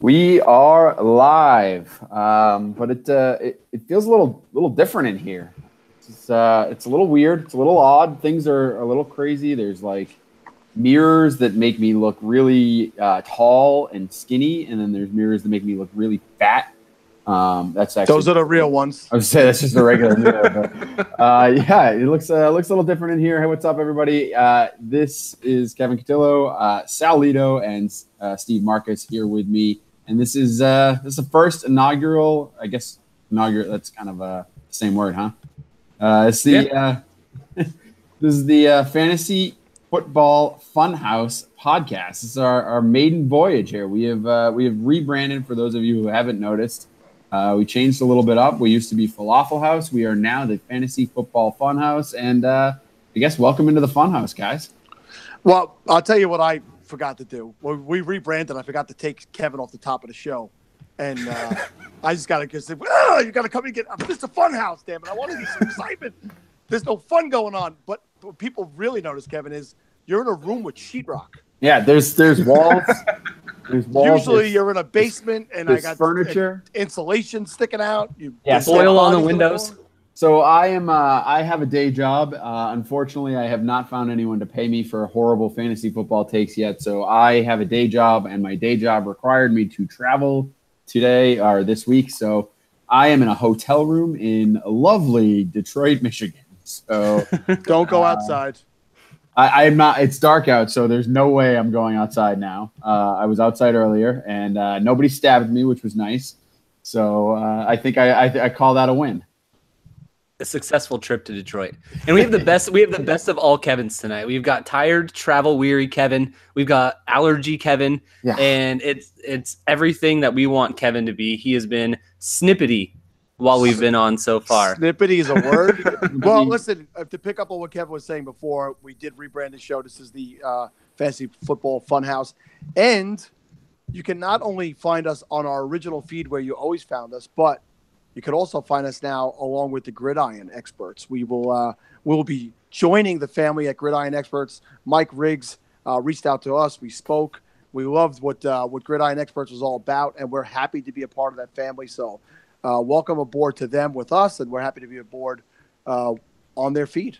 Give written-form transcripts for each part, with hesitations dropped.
We are live, but it feels a little different in here. It's a little weird. It's a little odd. Things are a little crazy. There's like mirrors that make me look really tall and skinny, and then there's mirrors that make me look really fat. That's actually those are the real ones. I would say that's just a regular mirror. But, yeah, it looks a little different in here. Hey, what's up, everybody? This is Kevin Cotillo, Sal Lito, and Steve Marcus here with me. And this is the first inaugural, I guess, inaugural. That's kind of the same word, huh? This is the Fantasy Football Funhouse Podcast. This is our maiden voyage here. We have rebranded, for those of you who haven't noticed. We changed a little bit up. We used to be FLAFFL House. We are now the Fantasy Football Funhouse. And I guess welcome into the Funhouse, guys. Well, I'll tell you what I forgot to do. When we rebranded, I forgot to take Kevin off the top of the show. And I just got to say, you got to come and get – it's a Funhouse, damn it. I want to be some excitement. There's no fun going on. But what people really notice, Kevin, is you're in a room with sheetrock. Yeah, there's walls. There's walls. Usually you're in a basement and I got furniture, insulation sticking out. Foil on the windows. So I have a day job. Unfortunately, I have not found anyone to pay me for horrible fantasy football takes yet. So I have a day job, and my day job required me to travel today or this week. So I am in a hotel room in lovely Detroit, Michigan. So don't go outside. I'm not. It's dark out, so there's no way I'm going outside now. I was outside earlier, and nobody stabbed me, which was nice. So I think I call that a win. A successful trip to Detroit, and we have the best. We have the best of all Kevins tonight. We've got tired, travel weary Kevin. We've got allergy Kevin, and it's everything that we want Kevin to be. He has been snippety while we've been on so far. Snippety is a word. Well, listen, to pick up on what Kevin was saying before, we did rebrand the show. This is the Fantasy Football Funhouse, and you can not only find us on our original feed where you always found us, but you can also find us now along with the Gridiron Experts. We will be joining the family at Gridiron Experts. Mike Riggs reached out to us. We spoke. We loved what Gridiron Experts was all about, and we're happy to be a part of that family. So welcome aboard to them with us, and we're happy to be aboard on their feed.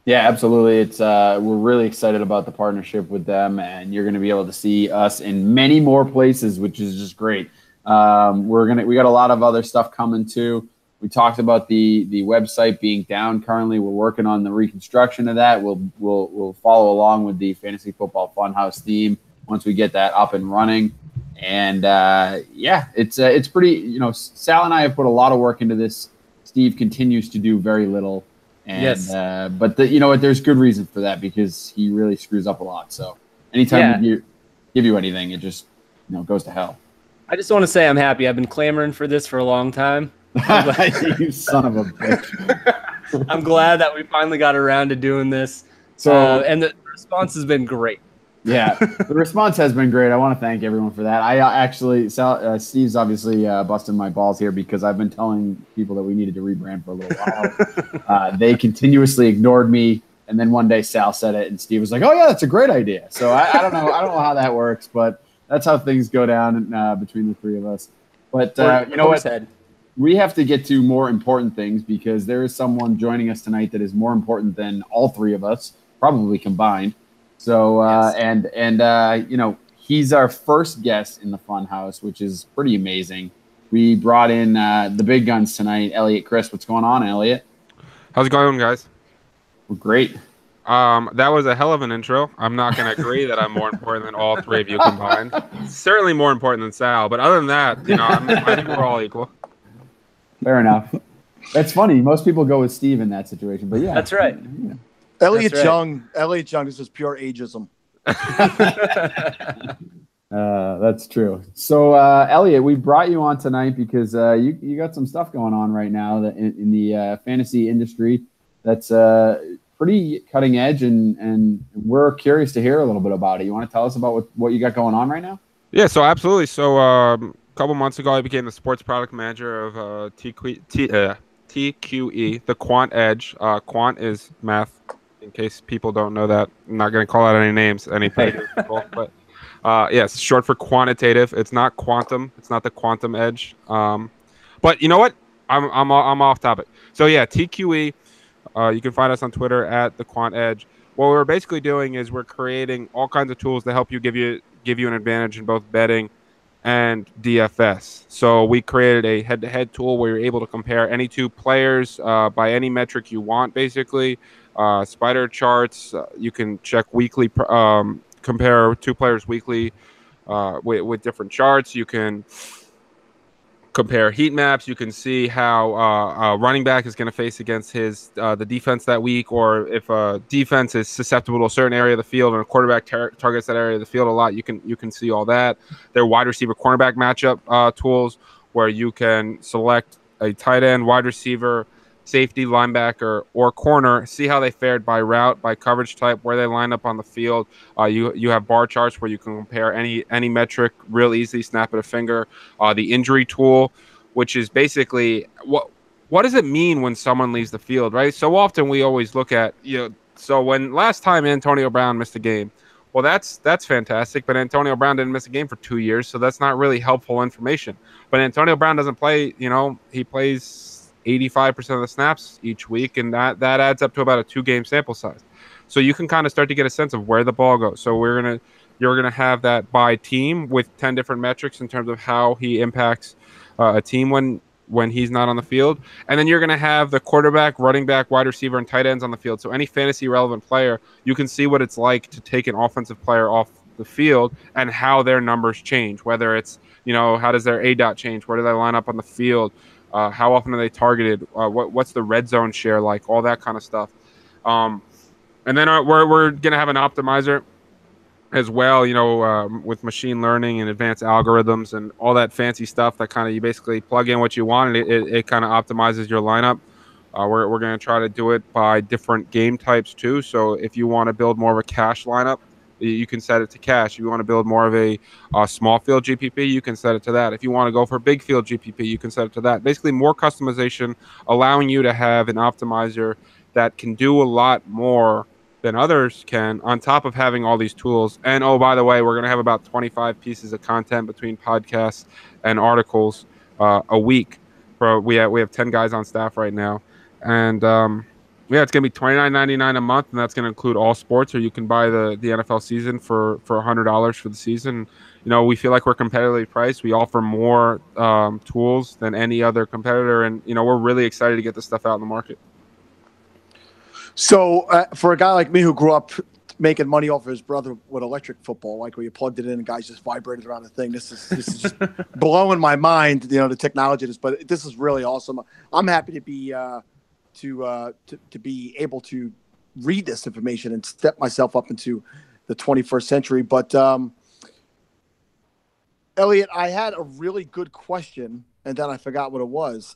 Yeah, absolutely. It's we're really excited about the partnership with them, and you're going to be able to see us in many more places, which is just great. We got a lot of other stuff coming too. We talked about the website being down currently. We're working on the reconstruction of that. We'll follow along with the Fantasy Football Funhouse theme once we get that up and running. And it's pretty. Sal and I have put a lot of work into this. Steve continues to do very little. And, yes. But there's good reason for that because he really screws up a lot. So anytime we give you anything, it just goes to hell. I just want to say I'm happy. I've been clamoring for this for a long time. You son of a bitch. I'm glad that we finally got around to doing this. So, and the response has been great. Yeah, the response has been great. I want to thank everyone for that. I actually, Steve's obviously busting my balls here because I've been telling people that we needed to rebrand for a little while. They continuously ignored me. And then one day Sal said it and Steve was like, oh yeah, that's a great idea. So I don't know. I don't know how that works, but that's how things go down between the three of us. But you know what? We have to get to more important things because there is someone joining us tonight that is more important than all three of us, probably combined. So he's our first guest in the Funhouse, which is pretty amazing. We brought in the big guns tonight, Eliot Crist. What's going on, Eliot? How's it going, guys? We're great. That was a hell of an intro. I'm not going to agree that I'm more important than all three of you combined. Certainly more important than Sal, but other than that, I think we're all equal. Fair enough. That's funny. Most people go with Steve in that situation, but yeah. That's right. Yeah. Elliot Young, this is pure ageism. That's true. So, Eliot, we brought you on tonight because you got some stuff going on right now that in the fantasy industry that's pretty cutting edge, and we're curious to hear a little bit about it. You want to tell us about what you got going on right now? Yeah, so absolutely. So a couple months ago, I became the sports product manager of TQE, the Quant Edge. Quant is math. In case people don't know that, I'm not going to call out any names, people, but Yes, short for quantitative. It's not quantum. It's not the quantum edge. But you know what? I'm off topic. So yeah, TQE. You can find us on Twitter at the Quant Edge. What we're basically doing is we're creating all kinds of tools to help you give you an advantage in both betting and DFS. So we created a head-to-head tool where you're able to compare any two players by any metric you want, basically. Spider charts. You can check weekly, compare two players weekly with different charts. You can compare heat maps. You can see how a running back is going to face against the defense that week, or if a defense is susceptible to a certain area of the field and a quarterback targets that area of the field a lot. You can see all that. There are wide receiver cornerback matchup tools where you can select a tight end, wide receiver, safety, linebacker, or corner, see how they fared by route, by coverage type, where they line up on the field. You have bar charts where you can compare any metric real easily, snap at a finger. The injury tool, which is basically what does it mean when someone leaves the field, right? So often we always look at, so when last time Antonio Brown missed a game, well, that's fantastic, but Antonio Brown didn't miss a game for 2 years, so that's not really helpful information. But Antonio Brown doesn't play, he plays 85% of the snaps each week, and that adds up to about a 2-game sample size. So you can kind of start to get a sense of where the ball goes. So you're gonna have that by team with 10 different metrics in terms of how he impacts a team when he's not on the field, and then you're gonna have the quarterback, running back, wide receiver, and tight ends on the field. So any fantasy relevant player, you can see what it's like to take an offensive player off the field and how their numbers change. Whether it's how does their ADOT change? Where do they line up on the field? How often are they targeted? What's the red zone share like? All that kind of stuff. And then we're going to have an optimizer as well, with machine learning and advanced algorithms and all that fancy stuff that kind of you basically plug in what you want and it kind of optimizes your lineup. We're going to try to do it by different game types too. So if you want to build more of a cash lineup, you can set it to cash. If you want to build more of a small field GPP, you can set it to that. If you want to go for big field GPP, you can set it to that. Basically, more customization, allowing you to have an optimizer that can do a lot more than others can, on top of having all these tools. And, oh, by the way, we're going to have about 25 pieces of content between podcasts and articles a week. We have 10 guys on staff right now. And it's going to be $29.99 a month, and that's going to include all sports, or you can buy the NFL season for $100 for the season. We feel like we're competitively priced. We offer more tools than any other competitor, and, we're really excited to get this stuff out in the market. So for a guy like me who grew up making money off of his brother with electric football, like where you plugged it in and guys just vibrated around the thing, this is just blowing my mind, the technology of this, but this is really awesome. I'm happy to be to be able to read this information and step myself up into the 21st century. But Eliot, I had a really good question, and then I forgot what it was.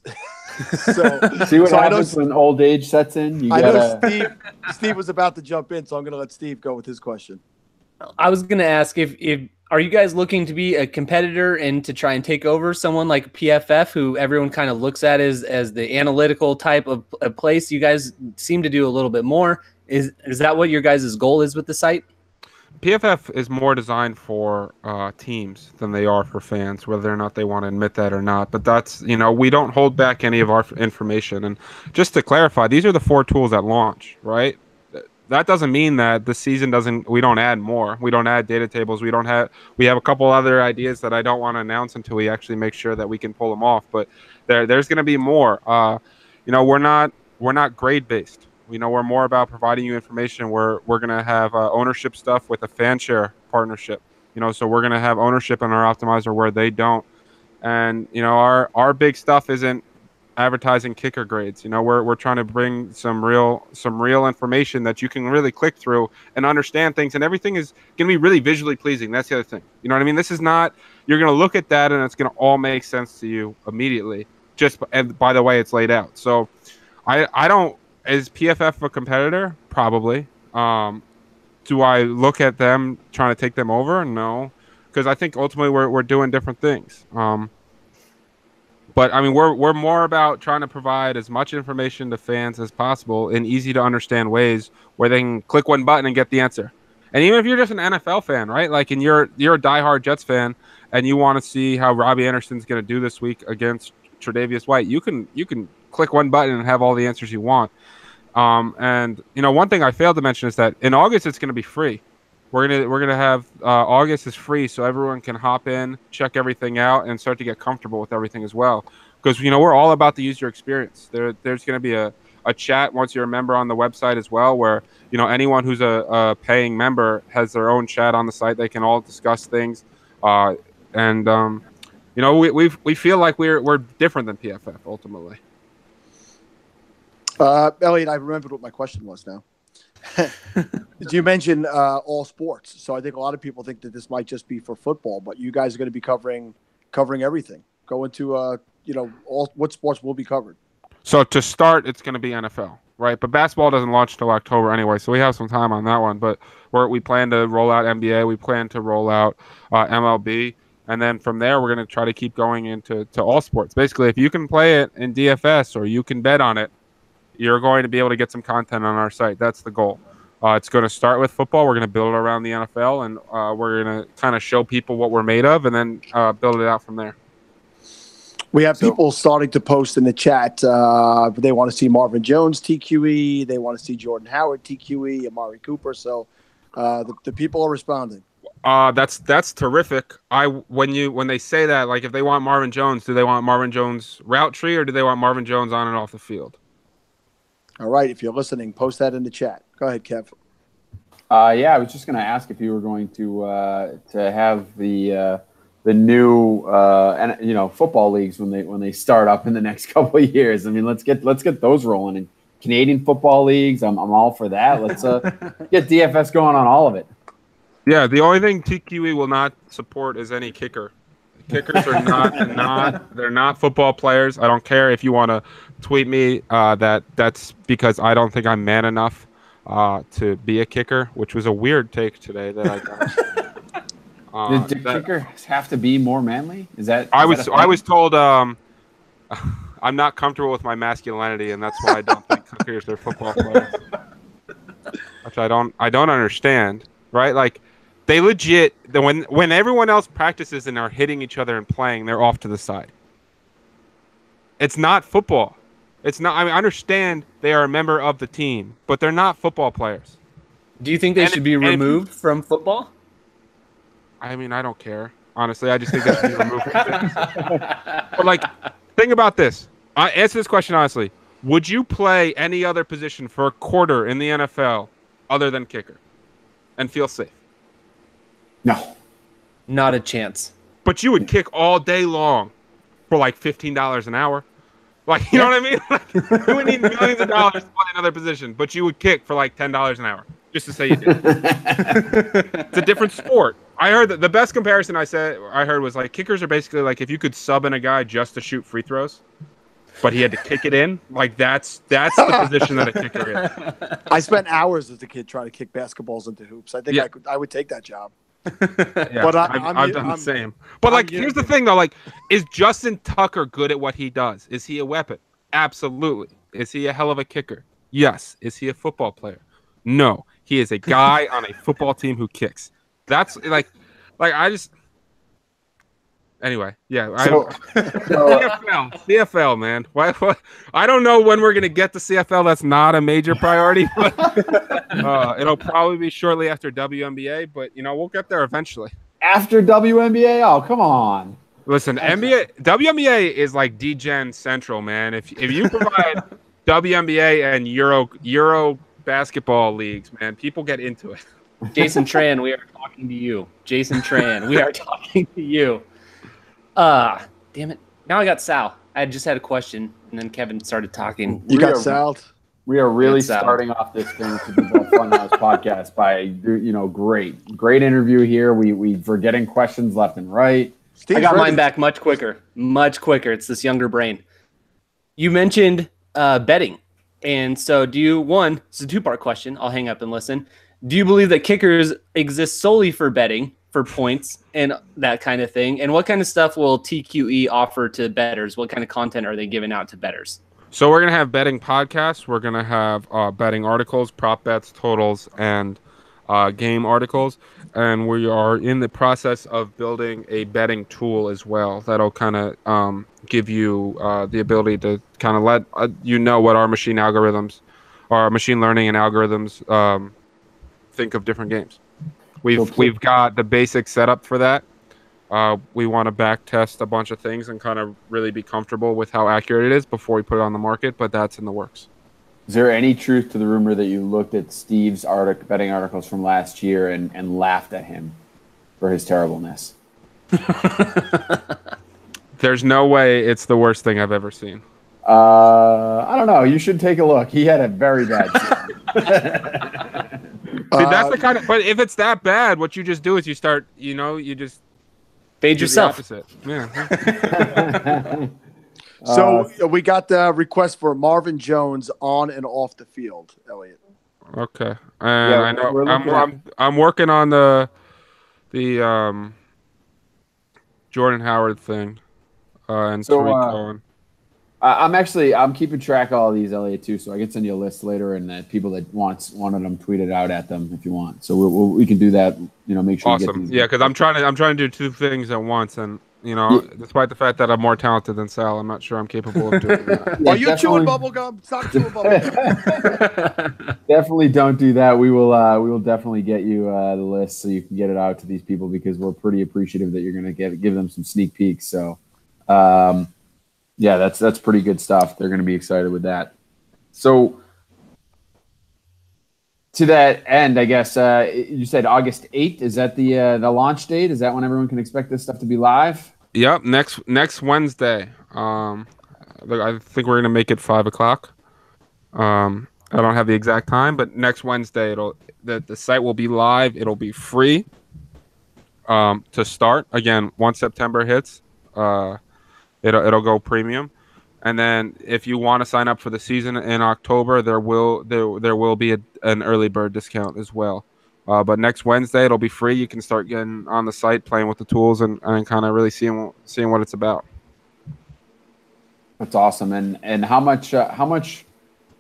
See what happens when old age sets in? I know Steve was about to jump in, so I'm going to let Steve go with his question. I was going to ask if are you guys looking to be a competitor and to try and take over someone like PFF, who everyone kind of looks at as the analytical type of place? You guys seem to do a little bit more. Is that what your guys' goal is with the site? PFF is more designed for teams than they are for fans, whether or not they want to admit that or not. But that's, we don't hold back any of our information. And just to clarify, these are the 4 tools at launch, right? That doesn't mean that the season we don't add more. We don't add data tables. We have a couple other ideas that I don't want to announce until we actually make sure that we can pull them off. But there's going to be more. We're not grade based. We're more about providing you information. We're going to have ownership stuff with a fan share partnership. So we're going to have ownership in our optimizer where they don't. And our big stuff isn't advertising kicker grades. We're trying to bring some real information that you can really click through and understand things, and everything is going to be really visually pleasing. That's the other thing. You know what I mean? This is not, you're going to look at that and it's going to all make sense to you immediately, and by the way it's laid out. So I don't, is PFF a competitor? Probably. Do I look at them trying to take them over? No, because I think ultimately we're doing different things. But I mean, we're more about trying to provide as much information to fans as possible in easy to understand ways where they can click one button and get the answer. And even if you're just an NFL fan, right? Like, and you're a diehard Jets fan, and you want to see how Robbie Anderson's going to do this week against Tre'Davious White, you can click one button and have all the answers you want. And one thing I failed to mention is that in August it's going to be free. We're gonna have August is free, so everyone can hop in, check everything out, and start to get comfortable with everything as well. Because we're all about the user experience. There's going to be a chat once you're a member on the website as well, where anyone who's a paying member has their own chat on the site. They can all discuss things, we feel like we're different than PFF ultimately. Eliot, I remembered what my question was now. You mentioned all sports, so I think a lot of people think that this might just be for football, but you guys are going to be covering everything. Go into what sports will be covered. So to start, it's going to be NFL, right? But basketball doesn't launch till October anyway, so we have some time on that one. But we plan to roll out NBA, we plan to roll out MLB, and then from there we're going to try to keep going into all sports. Basically, if you can play it in DFS or you can bet on it, you're going to be able to get some content on our site. That's the goal. It's going to start with football. We're going to build it around the NFL, and we're going to kind of show people what we're made of and then build it out from there. We have people starting to post in the chat. They want to see Marvin Jones TQE. They want to see Jordan Howard TQE, Amari Cooper. So the people are responding. That's terrific. When they say that, like if they want Marvin Jones, do they want Marvin Jones route tree or do they want Marvin Jones on and off the field? All right, if you're listening, post that in the chat. Go ahead, Kev. I was just going to ask if you were going to have the new football leagues when they start up in the next couple of years. I mean, let's get those rolling. And Canadian football leagues, I'm all for that. Let's get DFS going on all of it. Yeah, the only thing TQE will not support is any kicker. Kickers are they're not football players. I don't care if you want to tweet me that's because I don't think I'm man enough to be a kicker, which was a weird take today that I got. Did kickers have to be more manly? I was told I'm not comfortable with my masculinity, and that's why I don't think kickers are football players. Which I don't understand, right? Like they legit when everyone else practices and are hitting each other and playing, they're off to the side. It's not football. It's not. I mean, I understand they are a member of the team, but they're not football players. Do you think they should be removed from football? I mean, I don't care. Honestly, I just think they should be removed from things. But, like, think about this. Answer this question honestly. Would you play any other position for a quarter in the NFL other than kicker and feel safe? No. Not a chance. But you would kick all day long for, like, $15 an hour. Like, you know what I mean? Like, you would need millions of dollars to play another position, but you would kick for like $10 an hour just to say you did. It's a different sport. I heard that the best comparison I heard was like kickers are basically like if you could sub in a guy just to shoot free throws, but he had to kick it in. Like that's the position that a kicker is. I spent hours as a kid trying to kick basketballs into hoops. I think I would take that job. Yeah, but I've done the same. But like, here's the thing though: like, is Justin Tucker good at what he does? Is he a weapon? Absolutely. Is he a hell of a kicker? Yes. Is he a football player? No. He is a guy on a football team who kicks. That's like I just. Anyway, yeah. CFL, man. Why? I don't know when we're gonna get to CFL. That's not a major priority, but it'll probably be shortly after WNBA. But we'll get there eventually. After WNBA? Oh, come on. Listen, WNBA is like DGen Central, man. If you provide WNBA and Euro basketball leagues, man, people get into it. Jason Tran, we are talking to you. Jason Tran, we are talking to you. Damn it. Now I got Sal. I just had a question, and then Kevin started talking. You got Sal? We are really starting off this Fantasy Football Funhouse podcast by, great interview here. We're getting questions left and right. I got mine back much quicker. It's this younger brain. You mentioned betting. And so it's a two-part question. I'll hang up and listen. Do you believe that kickers exist solely for betting, for points and that kind of thing? And what kind of stuff will TQE offer to bettors? What kind of content are they giving out to bettors? So we're going to have betting podcasts. We're going to have betting articles, prop bets, totals, and game articles, and we are in the process of building a betting tool as well that'll kind of give you the ability to kind of let you know what our machine algorithms, our machine learning and algorithms think of different games. We've got the basic setup for that. We want to back test a bunch of things and kind of really be comfortable with how accurate it is before we put it on the market, but that's in the works. Is there any truth to the rumor that you looked at Steve's betting articles from last year and laughed at him for his terribleness? There's no way it's the worst thing I've ever seen. I don't know. You should take a look. He had a very bad season. See, that's the kind of. But if it's that bad, what you just do is you start. You just fade yourself. Yeah. So we got the request for Marvin Jones on and off the field, Eliot. Okay, and I know I'm working on the Jordan Howard thing and Tariq Cohen. I'm keeping track of all these, Eliot, too, so I can send you a list later, and people that wanted them tweeted out at them if you want. So we can do that. Make sure. Awesome. You get these. Because I'm trying to do two things at once, and despite the fact that I'm more talented than Sal, I'm not sure I'm capable of doing that. Are you chewing bubblegum? Stop chewing bubblegum. Definitely don't do that. We will definitely get you the list so you can get it out to these people, because we're pretty appreciative that you're going to give them some sneak peeks. So. Yeah, that's pretty good stuff. They're going to be excited with that. So, to that end, I guess you said August 8th. Is that the launch date? Is that when everyone can expect this stuff to be live? Yep, next Wednesday. I think we're going to make it 5:00. I don't have the exact time, but next Wednesday the site will be live. It'll be free to start. Again, once September hits. It'll go premium, and then if you want to sign up for the season in October, there will be an early bird discount as well. But next Wednesday it'll be free. You can start getting on the site, playing with the tools, and kind of really seeing what it's about. That's awesome. And how much? I don't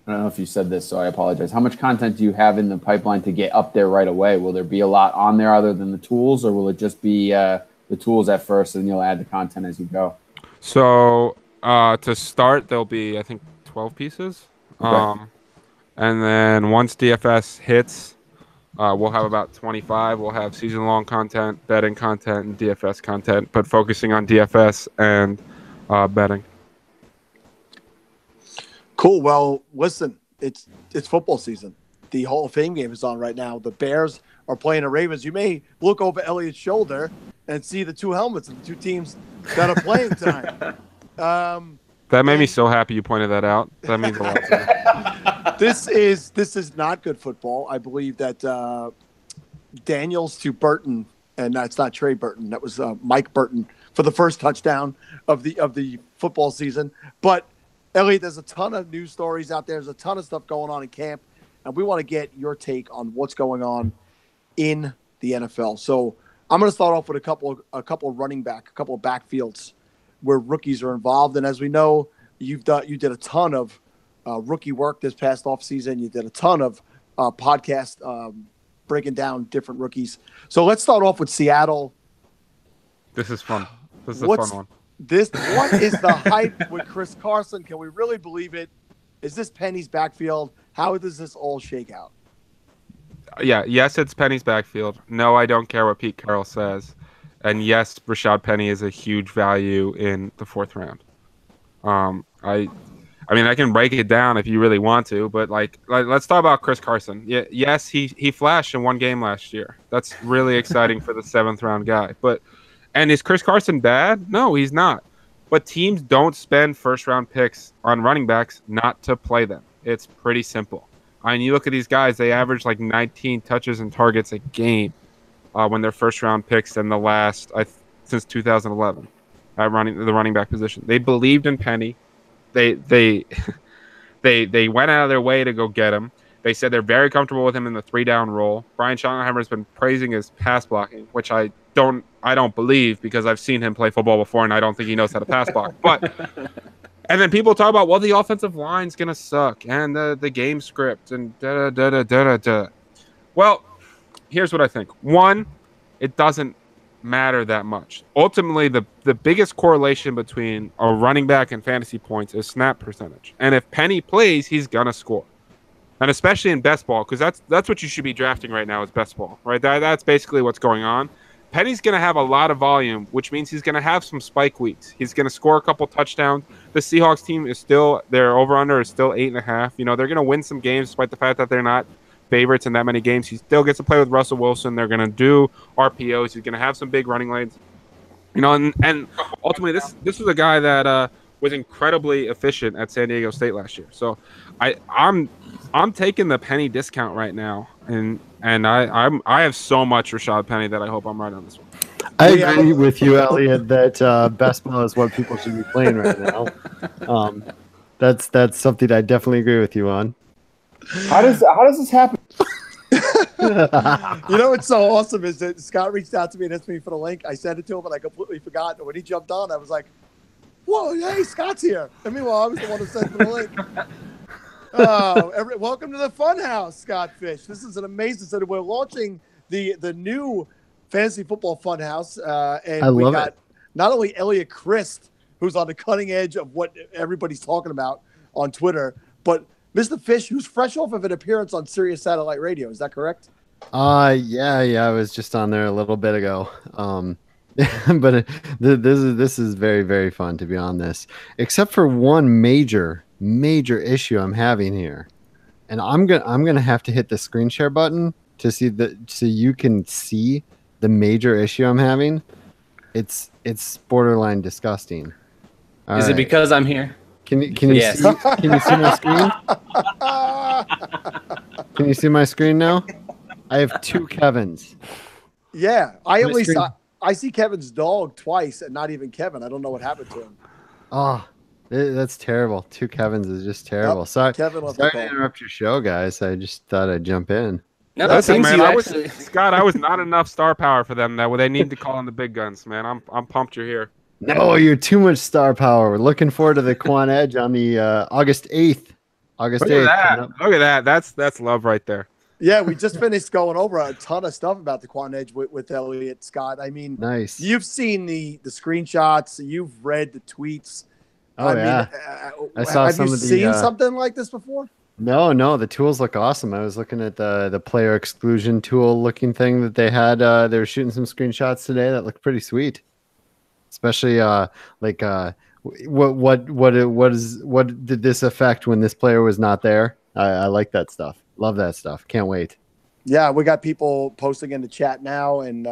know if you said this, so I apologize. How much content do you have in the pipeline to get up there right away? Will there be a lot on there other than the tools, or will it just be the tools at first, and you'll add the content as you go? So to start, there'll be, I think, 12 pieces. Okay. And then once DFS hits, we'll have about 25. We'll have season-long content, betting content, and DFS content, but focusing on DFS and betting. Cool. Well, listen, it's football season. The Hall of Fame game is on right now. The Bears are playing the Ravens. You may look over Eliot's shoulder and see the two helmets of the two teams that are playing tonight. That made me so happy you pointed that out. That means a lot to me. This is not good football. I believe that Daniels to Burton, and that's not Trey Burton. That was Mike Burton for the first touchdown of the football season. But Eliot, there's a ton of news stories out there. There's a ton of stuff going on in camp, and we want to get your take on what's going on in the NFL. So I'm going to start off with a couple of running back, a couple of backfields where rookies are involved. And as we know, you did a ton of rookie work this past offseason. You did a ton of podcast breaking down different rookies. So let's start off with Seattle. This is fun. This is a fun one. What is the hype with Chris Carson? Can we really believe it? Is this Penny's backfield? How does this all shake out? Yeah, yes, it's Penny's backfield. No, I don't care what Pete Carroll says. And yes, Rashad Penny is a huge value in the 4th round. I mean, I can break it down if you really want to, but like let's talk about Chris Carson. Yeah, yes, he flashed in one game last year. That's really exciting for the 7th round guy. And is Chris Carson bad? No, he's not. But teams don't spend 1st round picks on running backs not to play them. It's pretty simple. I mean, you look at these guys, they average like 19 touches and targets a game when they're 1st round picks in the last since 2011 at the running back position. They believed in Penny. They went out of their way to go get him. They said they're very comfortable with him in the 3-down role. Brian Schottenheimer has been praising his pass blocking, which I don't believe, because I've seen him play football before and I don't think he knows how to pass block. But and then people talk about, well, the offensive line's gonna suck and the game script and da da da da da da. Well, here's what I think. One, it doesn't matter that much. Ultimately, the biggest correlation between a running back and fantasy points is snap percentage. And if Penny plays, he's gonna score. And especially in best ball, because that's what you should be drafting right now is best ball, right? That's basically what's going on. Penny's going to have a lot of volume, which means he's going to have some spike weeks. He's going to score a couple touchdowns. The Seahawks team is still, their over-under is still 8.5. You know, they're going to win some games despite the fact that they're not favorites in that many games. He still gets to play with Russell Wilson. They're going to do RPOs. He's going to have some big running lanes. You know, and ultimately this was a guy that was incredibly efficient at San Diego State last year. So I'm taking the Penny discount right now, and I have so much Rashad Penny that I hope I'm right on this one. I agree with you, Eliot, that best ball is what people should be playing right now. That's something I definitely agree with you on. How does this happen? You know what's so awesome is that Scott reached out to me and asked me for the link. I sent it to him, and I completely forgot. And when he jumped on, I was like, "Whoa, hey, Scott's here!" I mean, well, I was the one who sent him the link. Welcome to the Funhouse, Scott Fish. This is an amazing set. We're launching the new Fantasy Football Funhouse, and we got not only Eliot Crist, who's on the cutting edge of what everybody's talking about on Twitter, but Mr. Fish, who's fresh off of an appearance on Sirius Satellite Radio. Is that correct? Yeah, I was just on there a little bit ago. But this is very, very fun to be on this, except for one major issue I'm having here, and I'm gonna have to hit the screen share button to see so you can see the major issue I'm having. It's borderline disgusting. Is it because I'm here? Can you see my screen? Can you see my screen now? I have two Kevins. Yeah, I see Kevin's dog twice, and not even Kevin. I don't know what happened to him. Oh, that's terrible. Two Kevins is just terrible. Oh, sorry to interrupt your show, guys. I just thought I'd jump in. No, listen, man. Scott, I was not enough star power for them. They need to call in the big guns, man. I'm pumped you're here. No, you're too much star power. We're looking forward to the Quant Edge on the August 8th. August 8th. Look at that. That's love right there. Yeah, we just finished going over a ton of stuff about the Quant Edge with Eliot, Scott. I mean, nice. You've seen the screenshots. You've read the tweets. Oh, yeah. I saw have you seen something like this before? No. The tools look awesome. I was looking at the player exclusion tool looking thing that they had. They were shooting some screenshots today that looked pretty sweet. Especially what did this affect when this player was not there? I like that stuff. Love that stuff. Can't wait. Yeah, we got people posting in the chat now, and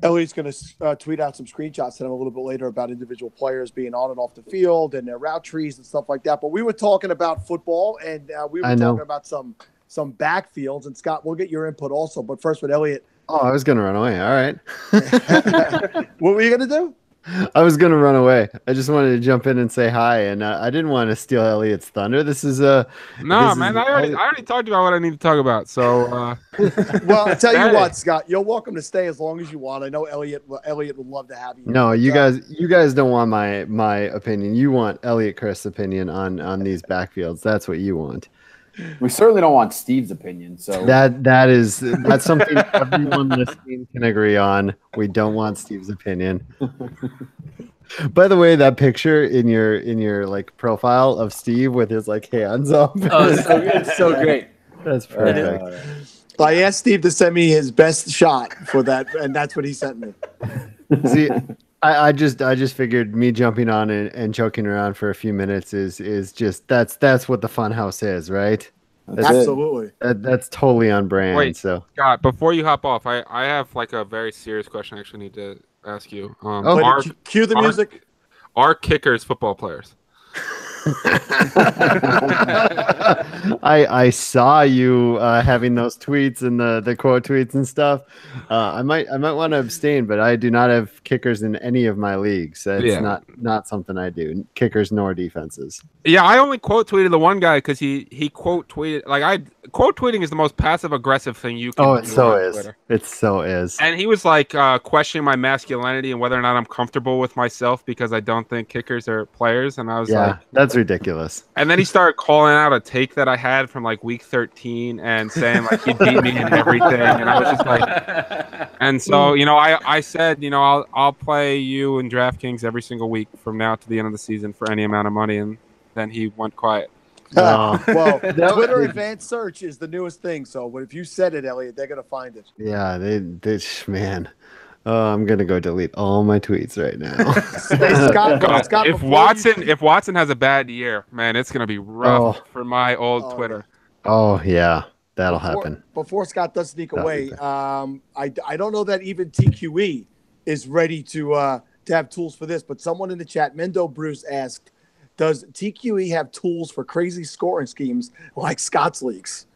Eliot's going to tweet out some screenshots to them a little bit later about individual players being on and off the field and their route trees and stuff like that. But we were talking about football, and we were talking about some backfields. And Scott, we'll get your input also. But first with Eliot. Oh, I was going to run away. All right. What were you going to do? I was going to run away. I just wanted to jump in and say hi, and I didn't want to steal Eliot's thunder. This is I already talked about what I need to talk about. So, well, I'll tell you what, Scott, you're welcome to stay as long as you want. I know Eliot would love to have you. No, you guys don't want my opinion. You want Eliot Crist's opinion on these backfields. That's what you want. We certainly don't want Steve's opinion. So that's something everyone listening can agree on. We don't want Steve's opinion. By the way, that picture in your like profile of Steve with his like hands up. Oh, it's so great. That's perfect. I asked Steve to send me his best shot for that, and that's what he sent me. See, I just figured me jumping on and joking around for a few minutes is just that's what the Funhouse is, right? Absolutely. That's totally on brand. Wait, so Scott, before you hop off, I have like a very serious question I actually need to ask you. Cue the music. Are kickers football players? I saw you having those tweets and the quote tweets and stuff. I might want to abstain, but I do not have kickers in any of my leagues. It's not something I do. Kickers nor defenses. Yeah, I only quote tweeted the one guy because he quote tweeted quote tweeting is the most passive aggressive thing you can do. Oh, it so is. Twitter. It so is. And he was like questioning my masculinity and whether or not I'm comfortable with myself because I don't think kickers are players. And I was like, that's ridiculous. And then he started calling out a take that I had from like week 13 and saying like he beat me in everything. And I was just like, and so, I said, I'll play you in DraftKings every single week from now to the end of the season for any amount of money. And then he went quiet. Well, Twitter advanced search is the newest thing. So if you said it, Eliot, they're going to find it. Yeah, they man. Oh, I'm going to go delete all my tweets right now. Scott, if Watson has a bad year, man, it's going to be rough for my old Twitter. Oh, yeah. That'll happen. Before Scott does sneak away, I don't know that even TQE is ready to have tools for this, but someone in the chat, Mendo Bruce, asked, does TQE have tools for crazy scoring schemes like Scott's leagues?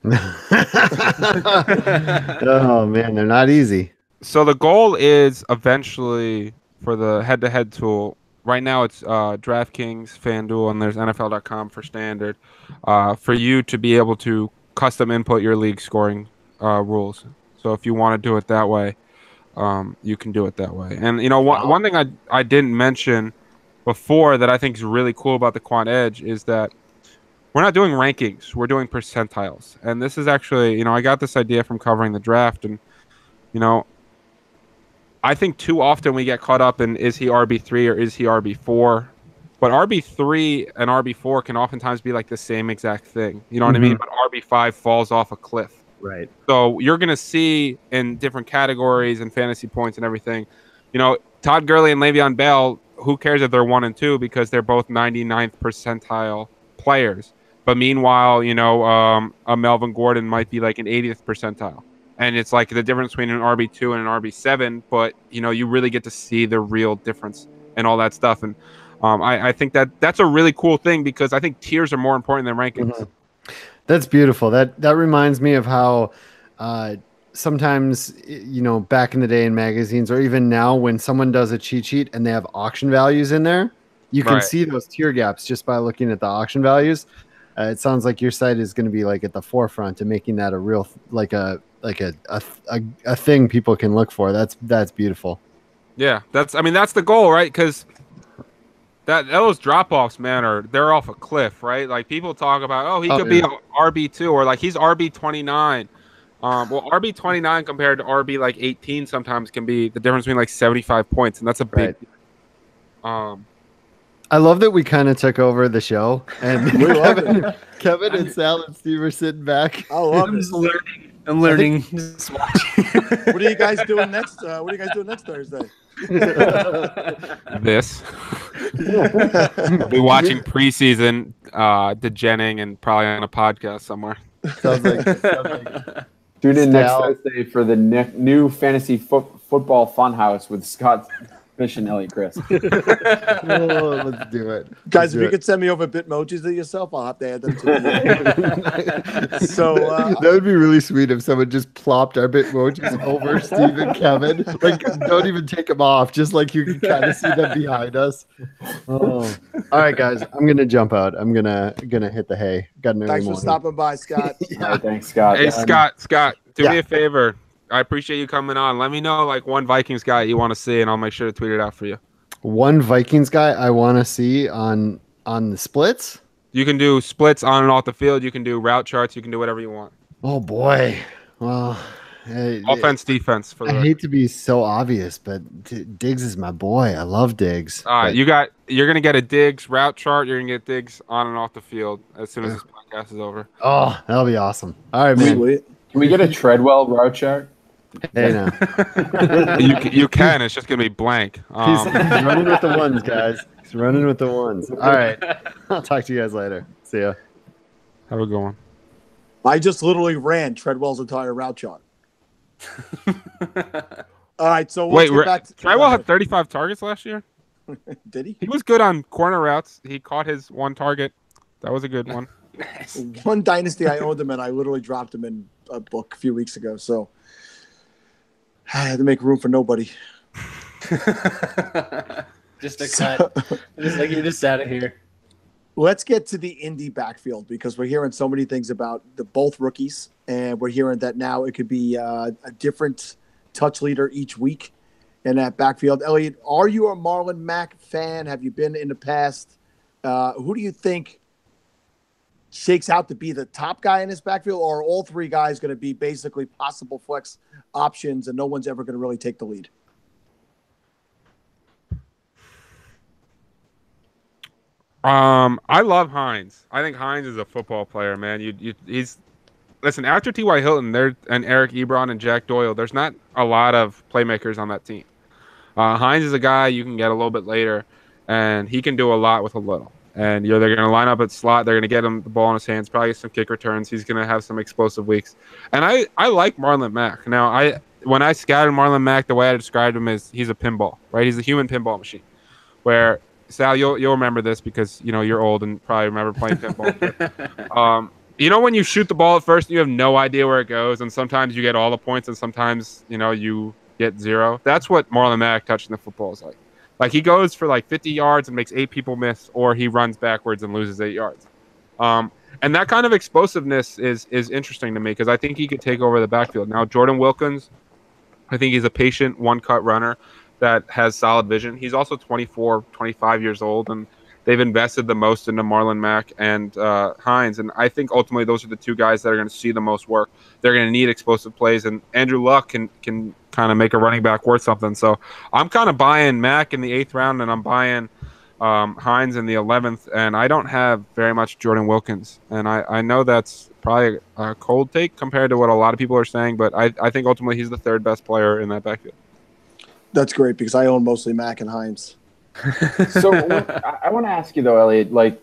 Oh, man, they're not easy. So the goal is eventually for the head-to-head tool. Right now it's DraftKings, FanDuel, and there's NFL.com for standard. For you to be able to custom input your league scoring rules. So if you want to do it that way, you can do it that way. And one thing I didn't mention before that I think is really cool about the Quant Edge is that we're not doing rankings. We're doing percentiles. And this is actually, I got this idea from covering the draft. And, I think too often we get caught up in is he RB3 or is he RB4? But RB3 and RB4 can oftentimes be like the same exact thing. You know what I mean? But RB5 falls off a cliff. Right. So you're going to see in different categories and fantasy points and everything, Todd Gurley and Le'Veon Bell, who cares if they're 1 and 2 because they're both 99th percentile players. But meanwhile, a Melvin Gordon might be like an 80th percentile. And it's like the difference between an RB2 and an RB7, but, you really get to see the real difference and all that stuff. And I think that's a really cool thing because I think tiers are more important than rankings. Mm-hmm. That's beautiful. That reminds me of how sometimes, back in the day in magazines or even now when someone does a cheat sheet and they have auction values in there, you can see those tier gaps just by looking at the auction values. It sounds like your site is going to be like at the forefront of making that a real, like a thing people can look for. That's beautiful. Yeah, that's the goal, right? Because those drop-offs, man, they're off a cliff, right? Like people talk about, he could be RB2 or like he's RB29. Well, RB29 compared to RB like 18 sometimes can be the difference between like 75 points, and that's a big. I love that we kind of took over the show, and Kevin and Sal and Steve are sitting back. I love it. I'm learning. What are you guys doing next? Thursday? This. We'll be watching preseason degenning and probably on a podcast somewhere. Sounds like Tune in next Thursday for the new Fantasy Football Funhouse with Scott Fish and Eliot Crist. Let's do it. Guys, if you could send me over Bitmojis of yourself, I'll have to add them to you. So that would be really sweet if someone just plopped our Bitmojis over Steve and Kevin. Like, don't even take them off, just like you can kind of see them behind us. Oh. All right, guys, I'm gonna jump out. I'm gonna hit the hay. Got an early Thanks morning. for stopping by, Scott. All right, thanks, Scott. Hey, Scott, do me a favor. I appreciate you coming on. Let me know like one Vikings guy you want to see, and I'll make sure to tweet it out for you. One Vikings guy I want to see on the splits. You can do splits on and off the field. You can do route charts. You can do whatever you want. Oh boy. Well, offense, defense. I hate to be so obvious, but Diggs is my boy. I love Diggs. You're gonna get a Diggs route chart. You're gonna get Diggs on and off the field as soon as this podcast is over. Oh, that'll be awesome. All right, man. Can we get a Treadwell route chart? Hey, now. you can. It's just gonna be blank. He's running with the ones, guys. He's running with the ones. All right. I'll talk to you guys later. See ya. Have a good one. I just literally ran Treadwell's entire route chart. All right, so wait, Treadwell had 35 targets last year. Did he? He was good on corner routes. He caught his one target. That was a good one. One dynasty I owned him, and I literally dropped him in a book a few weeks ago. So I had to make room for nobody. Just a cut. Just like you're just out of here. Let's get to the Indy backfield because we're hearing so many things about both rookies, and we're hearing that now it could be a different touch leader each week in that backfield. Eliot, are you a Marlon Mack fan? Have you been in the past? who do you think shakes out to be the top guy in this backfield, or are all three guys going to be basically possible flex options and no one's ever going to really take the lead? I love Hines. I think Hines is a football player, man. He's listen, after T.Y. Hilton and Eric Ebron and Jack Doyle, there's not a lot of playmakers on that team. Hines is a guy you can get a little bit later, and he can do a lot with a little. And they're going to line up at slot. They're going to get him the ball in his hands, probably some kick returns. He's going to have some explosive weeks. And I like Marlon Mack. Now, when I scouted Marlon Mack, the way I described him is he's a pinball, right? He's a human pinball machine. Where, Sal, you'll remember this because you're old and probably remember playing pinball. When you shoot the ball at first, you have no idea where it goes, and sometimes you get all the points, and sometimes you get 0. That's what Marlon Mack touching the football is like. Like, he goes for like 50 yards and makes 8 people miss, or he runs backwards and loses 8 yards. And that kind of explosiveness is interesting to me because I think he could take over the backfield. Now, Jordan Wilkins, I think he's a patient one-cut runner that has solid vision. He's also 24, 25 years old, and they've invested the most into Marlon Mack and Hines. And I think ultimately those are the two guys that are going to see the most work. They're going to need explosive plays, and Andrew Luck can kind of make a running back worth something. So I'm kind of buying Mack in the 8th round, and I'm buying Hines in the 11th, and I don't have very much Jordan Wilkins. And I know that's probably a cold take compared to what a lot of people are saying, but I think ultimately he's the 3rd best player in that backfield. That's great because I own mostly Mack and Hines. So I want to ask you though, Eliot, like,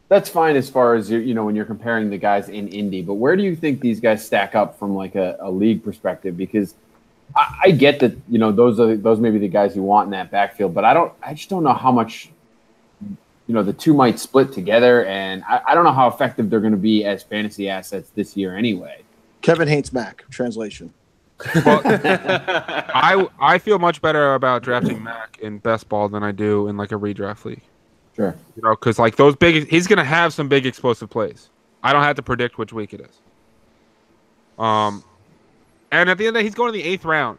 that's fine as far as when you're comparing the guys in Indy, but where do you think these guys stack up from like a league perspective? Because I get that those may be the guys you want in that backfield, but I just don't know how much the two might split together, and I don't know how effective they're going to be as fantasy assets this year anyway. Kevin hates Mack. Translation. Well, I feel much better about drafting Mack in best ball than I do in like a redraft league. Sure. Because like he's going to have some big explosive plays. I don't have to predict which week it is. And at the end of the day, he's going to the 8th round,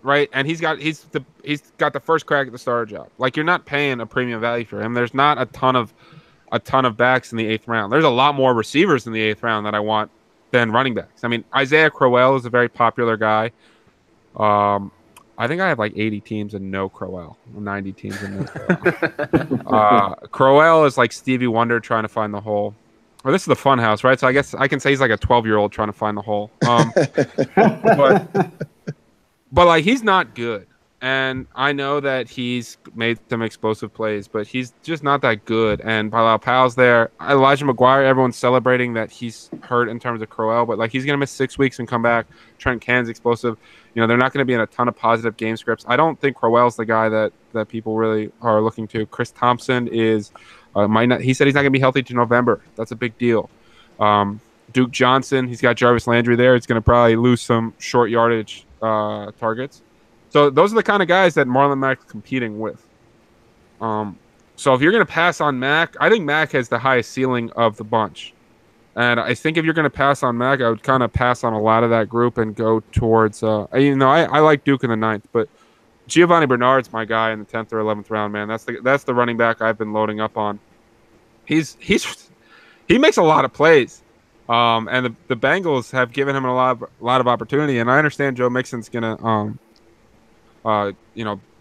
right? And he's got the first crack at the starter job. Like, you're not paying a premium value for him. There's not a ton of backs in the 8th round. There's a lot more receivers in the 8th round that I want than running backs. I mean, Isaiah Crowell is a very popular guy. I think I have like 80 teams and no Crowell, 90 teams and no Crowell. Crowell is like Stevie Wonder trying to find the hole. Well, this is the Funhouse, right? So I guess I can say he's like a 12-year-old trying to find the hole. But like, he's not good. And I know that he's made some explosive plays, but he's just not that good. And Bilal Powell's there. Elijah McGuire, everyone's celebrating that he's hurt in terms of Crowell, but like, he's going to miss 6 weeks and come back. Trent Cann's explosive. They're not going to be in a ton of positive game scripts. I don't think Crowell's the guy that people really are looking to. Chris Thompson is he said he's not going to be healthy to November. That's a big deal. Duke Johnson, he's got Jarvis Landry there. He's going to probably lose some short yardage targets. So those are the kind of guys that Marlon Mack's competing with. So if you're going to pass on Mack, I think Mack has the highest ceiling of the bunch. And I think if you're going to pass on Mack, I would kind of pass on a lot of that group and go towards I like Duke in the 9th, but Giovanni Bernard's my guy in the 10th or 11th round, man. That's the running back I've been loading up on. He makes a lot of plays. And the Bengals have given him a lot of opportunity, and I understand Joe Mixon's going to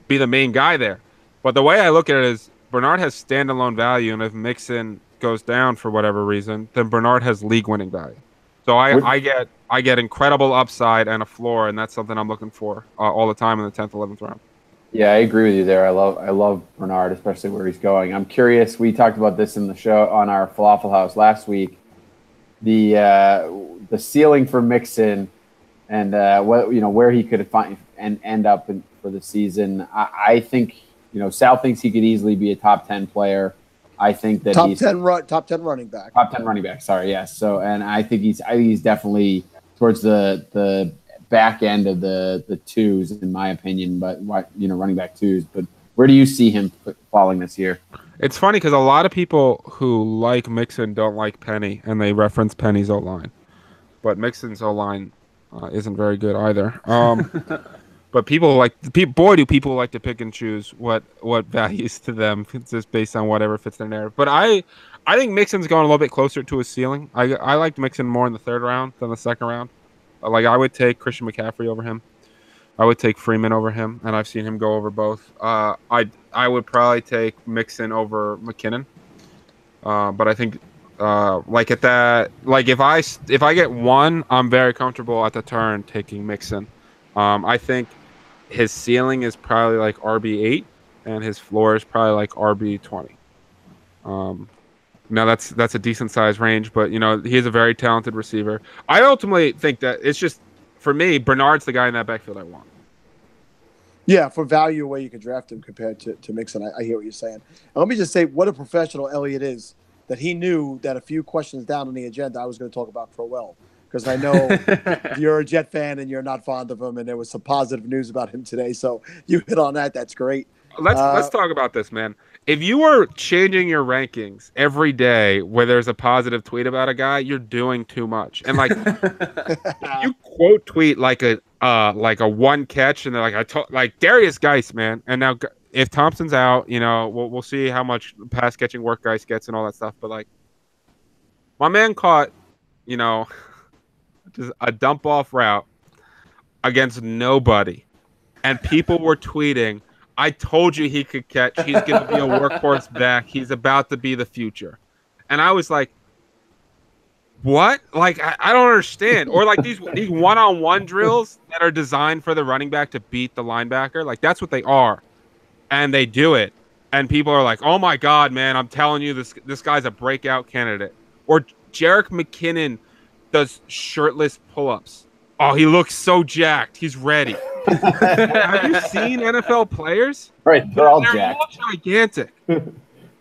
be the main guy there. But the way I look at it is Bernard has standalone value, and if Mixon goes down for whatever reason, then Bernard has league-winning value. So I get incredible upside and a floor, and that's something I'm looking for all the time in the 10th, 11th round. Yeah, I agree with you there. I love Bernard, especially where he's going. I'm curious. We talked about this in the show on our FLAFFL House last week. The ceiling for Mixon and where he could find and end up for the season. I think Sal thinks he could easily be a top 10 player. I think that top 10 running back. Top 10 running back. Sorry, yes. So, and I think he's definitely towards the back end of the twos, in my opinion. But running back twos. But where do you see him falling this year? It's funny because a lot of people who like Mixon don't like Penny, and they reference Penny's O-line. But Mixon's O-line isn't very good either. But boy, do people like to pick and choose what values to them just based on whatever fits their narrative. But I think Mixon's going a little bit closer to his ceiling. I liked Mixon more in the third round than the second round. Like, I would take Christian McCaffrey over him. I would take Freeman over him, and I've seen him go over both. I would probably take Mixon over McKinnon. But I think if I get one, I'm very comfortable at the turn taking Mixon. I think his ceiling is probably like RB8, and his floor is probably like RB20. Now that's a decent size range, but he is a very talented receiver. I ultimately think that it's just, for me, Bernard's the guy in that backfield I want. Yeah, for value, where you could draft him compared to Mixon. I hear what you're saying. And let me just say what a professional Eliot is, that he knew that a few questions down on the agenda I was going to talk about Crowell, because I know you're a Jet fan and you're not fond of him, and there was some positive news about him today. So you hit on that. That's great. Let's talk about this, man. If you were changing your rankings every day where there's a positive tweet about a guy, you're doing too much. And like, you quote tweet like a one catch, and they're like Darius Geis, man. And now if Thompson's out, we'll see how much pass catching work Geis gets and all that stuff. But like, my man caught, just a dump off route against nobody, and people were tweeting, I told you he could catch. He's going to be a workhorse back. He's about to be the future. And I was like, what? Like, I don't understand. Or like these one-on-one drills that are designed for the running back to beat the linebacker. Like, that's what they are. And they do it. And people are like, oh my God, man, I'm telling you, this guy's a breakout candidate. Or Jerick McKinnon does shirtless pull-ups. Oh, he looks so jacked. He's ready. Have you seen NFL players? Right, they're all jacked. All gigantic.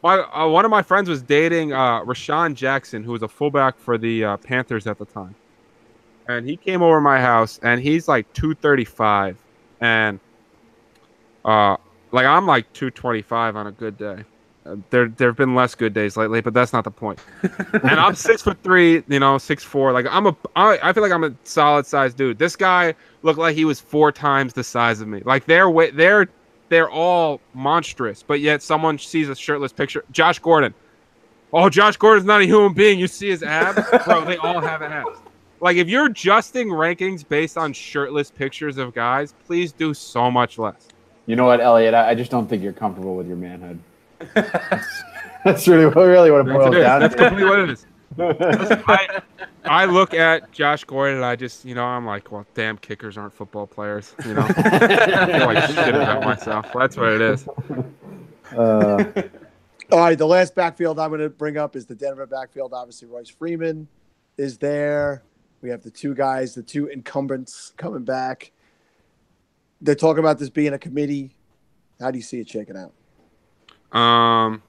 One of my friends was dating Rashawn Jackson, who was a fullback for the Panthers at the time. And he came over to my house, and he's like 235. And I'm like 225 on a good day. There have been less good days lately, but that's not the point. And I'm 6'3", 6'4". Like I feel like I'm a solid sized dude. This guy looked like he was 4 times the size of me. Like they're all monstrous, but yet someone sees a shirtless picture. Josh Gordon. Oh, Josh Gordon's not a human being. You see his abs, bro. They all have abs. Like, if you're adjusting rankings based on shirtless pictures of guys, please do so much less. You know what, Eliot? I just don't think you're comfortable with your manhood. That's really what it boils down to. That's completely what it is. Listen, I look at Josh Gordon and I just, I'm like, well, damn, kickers aren't football players. I feel like shit about myself. That's what it is. All right, the last backfield I'm going to bring up is the Denver backfield. Obviously, Royce Freeman is there. We have the two incumbents coming back. They're talking about this being a committee. How do you see it shaking out? I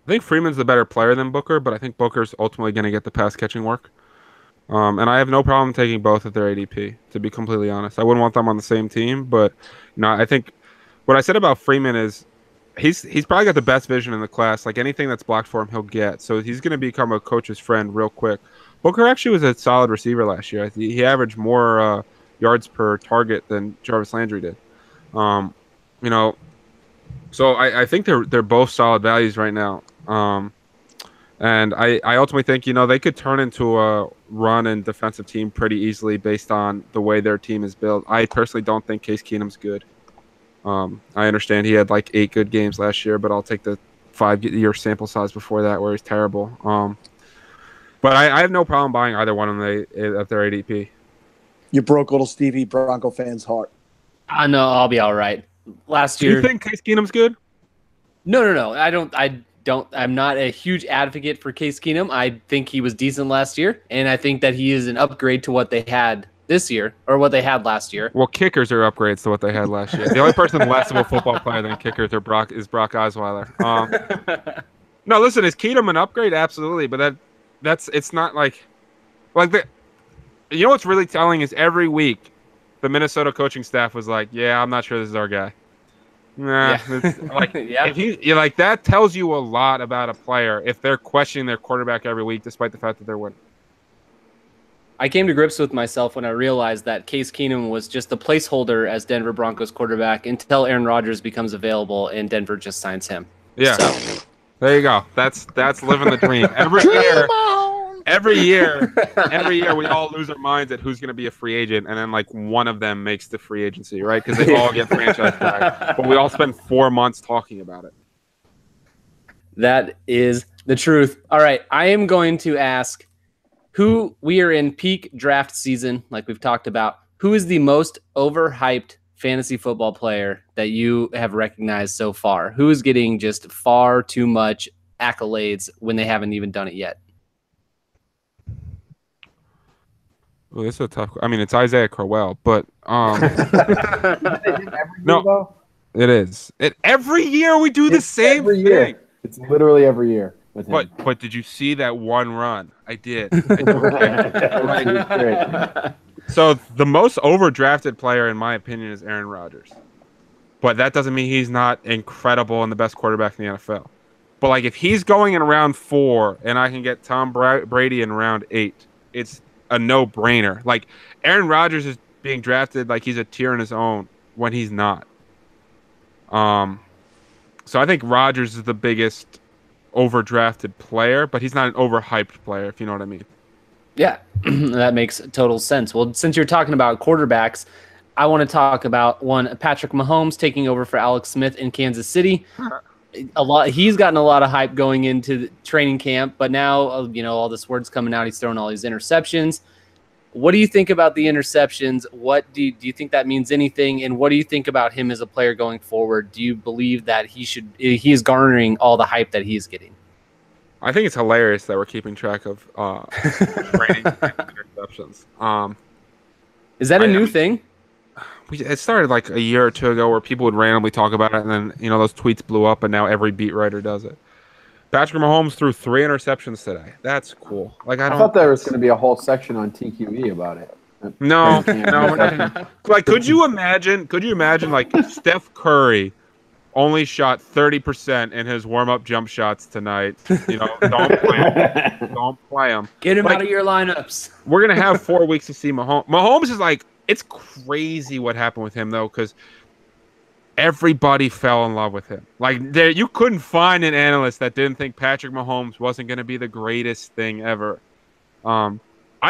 think Freeman's the better player than Booker, but I think Booker's ultimately going to get the pass catching work. And I have no problem taking both at their ADP, to be completely honest. I wouldn't want them on the same team, but I think what I said about Freeman is he's probably got the best vision in the class. Like, anything that's blocked for him, he'll get. So he's going to become a coach's friend real quick. Booker actually was a solid receiver last year. He averaged more yards per target than Jarvis Landry did. So I think they're both solid values right now. And I ultimately think, they could turn into a run and defensive team pretty easily based on the way their team is built. I personally don't think Case Keenum's good. I understand he had like 8 good games last year, but I'll take the 5-year sample size before that where he's terrible. But I have no problem buying either one of them at their ADP. You broke little Stevie Bronco fan's heart. No, I'll be all right. Last year. Do you think Case Keenum's good? No. I'm not a huge advocate for Case Keenum. I think he was decent last year, and I think that he is an upgrade to what they had this year, or what they had last year. Well, kickers are upgrades to what they had last year. The only person less of a football player than kickers is Brock Osweiler. No, listen, is Keenum an upgrade? Absolutely, but it's not like the. You know what's really telling is every week the Minnesota coaching staff was like, "Yeah, I'm not sure this is our guy." Nah, yeah. If that tells you a lot about a player if they're questioning their quarterback every week, despite the fact that they're winning. I came to grips with myself when I realized that Case Keenum was just a placeholder as Denver Broncos quarterback until Aaron Rodgers becomes available and Denver just signs him. Yeah. So. There you go. That's living the dream. Every year we all lose our minds at who's going to be a free agent, and then like one of them makes the free agency, right? Because they all get franchise tagged. But we all spend 4 months talking about it. That is the truth. All right, I am going to ask who we are in peak draft season, like we've talked about. Who is the most overhyped fantasy football player that you have recognized so far? Who is getting just far too much accolades when they haven't even done it yet? Well, this is a tough. I mean, it's Isaiah Crowell, but no, it is. Every year we do the same thing. Year. It's literally every year with him. But did you see that one run? I did. So the most overdrafted player, in my opinion, is Aaron Rodgers. But that doesn't mean he's not incredible and the best quarterback in the NFL. But like if he's going in round 4 and I can get Tom Brady in round 8, it's a no-brainer. Like Aaron Rodgers is being drafted like he's a tier in his own when he's not. So I think Rodgers is the biggest overdrafted player, but he's not an overhyped player, if you know what I mean. Yeah, that makes total sense. Well, since you're talking about quarterbacks, I want to talk about one, Patrick Mahomes taking over for Alex Smith in Kansas City. He's gotten a lot of hype going into the training camp, but now, all this word's coming out. He's throwing all these interceptions. What do you think about the interceptions? What do you think that means anything? And what do you think about him as a player going forward? Do you believe that he is garnering all the hype that he's getting? I think it's hilarious that we're keeping track of training interceptions. Is that a new thing? It started like a year or two ago where people would randomly talk about it, and then those tweets blew up, and now every beat writer does it. Patrick Mahomes threw 3 interceptions today. That's cool. Like I thought there was going to be a whole section on TQE about it. No. Like, could you imagine? Like Steph Curry only shot 30% in his warm-up jump shots tonight. Don't play him. Don't play him. Get him out of your lineups. We're gonna have 4 weeks to see Mahomes. Mahomes is like, it's crazy what happened with him though, because everybody fell in love with him. Like you couldn't find an analyst that didn't think Patrick Mahomes wasn't going to be the greatest thing ever. I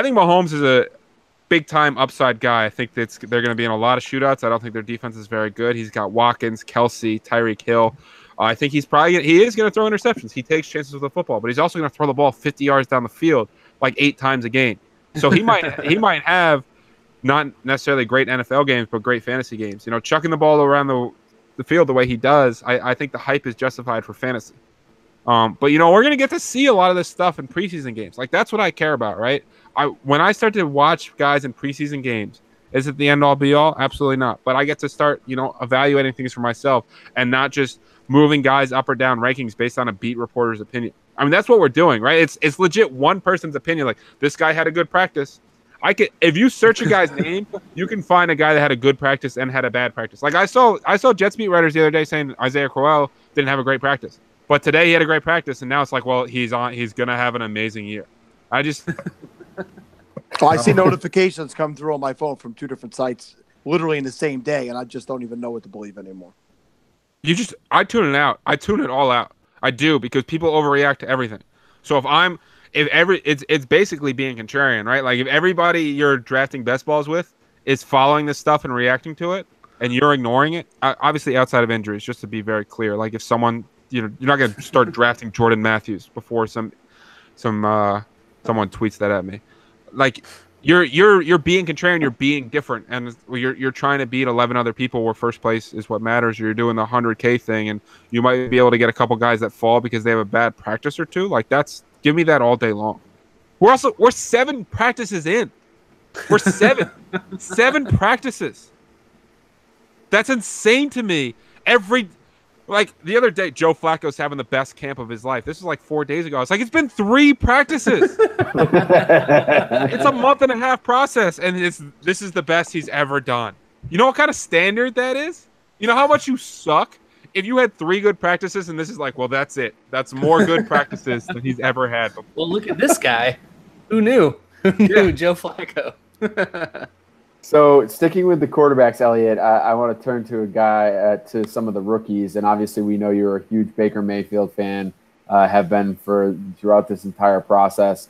think Mahomes is a big-time upside guy. I think they're going to be in a lot of shootouts. I don't think their defense is very good. He's got Watkins, Kelsey, Tyreek Hill. I think he is going to throw interceptions. He takes chances with the football, but he's also going to throw the ball 50 yards down the field like 8 times a game. So he might have not necessarily great NFL games, but great fantasy games. Chucking the ball around the field the way he does, I think the hype is justified for fantasy. But we're going to get to see a lot of this stuff in preseason games. Like that's what I care about, right? When I start to watch guys in preseason games, is it the end-all be-all? Absolutely not. But I get to start, evaluating things for myself and not just moving guys up or down rankings based on a beat reporter's opinion. I mean, that's what we're doing, right? It's legit one person's opinion. Like this guy had a good practice. If you search a guy's name, you can find a guy that had a good practice and had a bad practice. Like I saw Jets beat writers the other day saying Isaiah Crowell didn't have a great practice, but today he had a great practice, and now it's like, well, he's gonna have an amazing year. I see notifications come through on my phone from 2 different sites, literally in the same day, and I just don't even know what to believe anymore. I tune it out. I tune it all out. I do, because people overreact to everything. So it's basically being contrarian, right? Like if everybody you're drafting best balls with is following this stuff and reacting to it, and you're ignoring it, obviously outside of injuries, just to be very clear. Like if someone, you're not going to start drafting Jordan Matthews before someone tweets that at me. Like you're being contrarian, you're being different, and you're trying to beat 11 other people where first place is what matters. You're doing the 100K thing, and you might be able to get a couple guys that fall because they have a bad practice or two. Like give me that all day long. We're 7 practices in. We're 7 practices. That's insane to me. Like the other day, Joe Flacco's having the best camp of his life. This was like 4 days ago. I was like, it's been 3 practices. It's a month and a half process, and this is the best he's ever done. You know what kind of standard that is? You know how much you suck? If you had 3 good practices and this is like, well, that's it. That's more good practices than he's ever had before. Well, look at this guy. Who knew? Joe Flacco. So sticking with the quarterbacks, Eliot, I want to turn to a guy, to some of the rookies, and obviously we know you're a huge Baker Mayfield fan, have been throughout this entire process,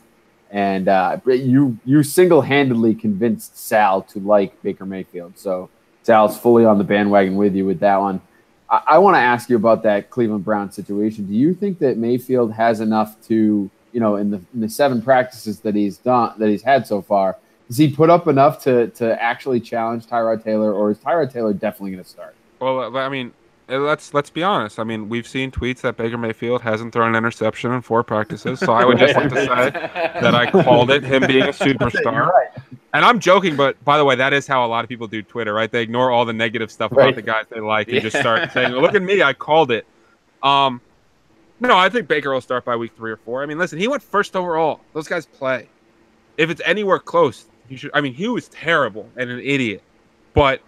and you single-handedly convinced Sal to like Baker Mayfield. So Sal's fully on the bandwagon with you with that one. I want to ask you about that Cleveland Browns situation. Do you think that Mayfield has enough to, in the 7 practices that he's had so far? Does he put up enough to actually challenge Tyrod Taylor, or is Tyrod Taylor definitely going to start? Well, I mean, let's be honest. I mean, we've seen tweets that Baker Mayfield hasn't thrown an interception in 4 practices, so I would just like to say that I called it, him being a superstar. Right. And I'm joking, but by the way, that is how a lot of people do Twitter, right? They ignore all the negative stuff about the guys they like and just start saying, look at me, I called it. No, I think Baker will start by week 3 or 4. I mean, listen, he went first overall. Those guys play. If it's anywhere close, he should. I mean, he was terrible and an idiot, but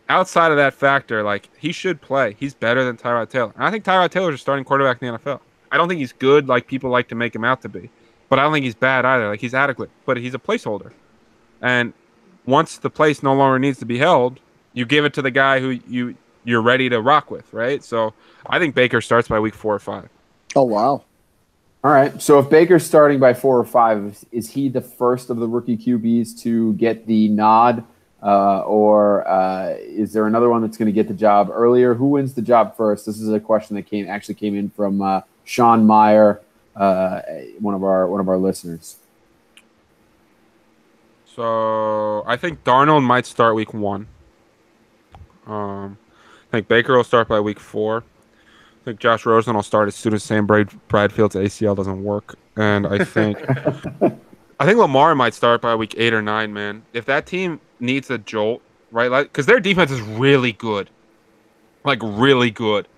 outside of that factor, like, he should play. He's better than Tyrod Taylor. And I think Tyrod Taylor is a starting quarterback in the NFL. I don't think he's good like people like to make him out to be, but I don't think he's bad either. Like, he's adequate, but he's a placeholder. And once the place no longer needs to be held, you give it to the guy who you're ready to rock with, right? So I think Baker starts by week 4 or 5. Oh, wow. All right. So if Baker's starting by 4 or 5, is he the first of the rookie QBs to get the nod, or is there another one that's going to get the job earlier? Who wins the job first? This is a question that came in from Sean Meyer, one of our listeners. So I think Darnold might start week 1. I think Baker will start by week 4. I think Josh Rosen will start as soon as Sam Bradfield's ACL doesn't work. And I think Lamar might start by week 8 or 9, man. If that team needs a jolt, right? Like, because their defense is really good. Like, really good.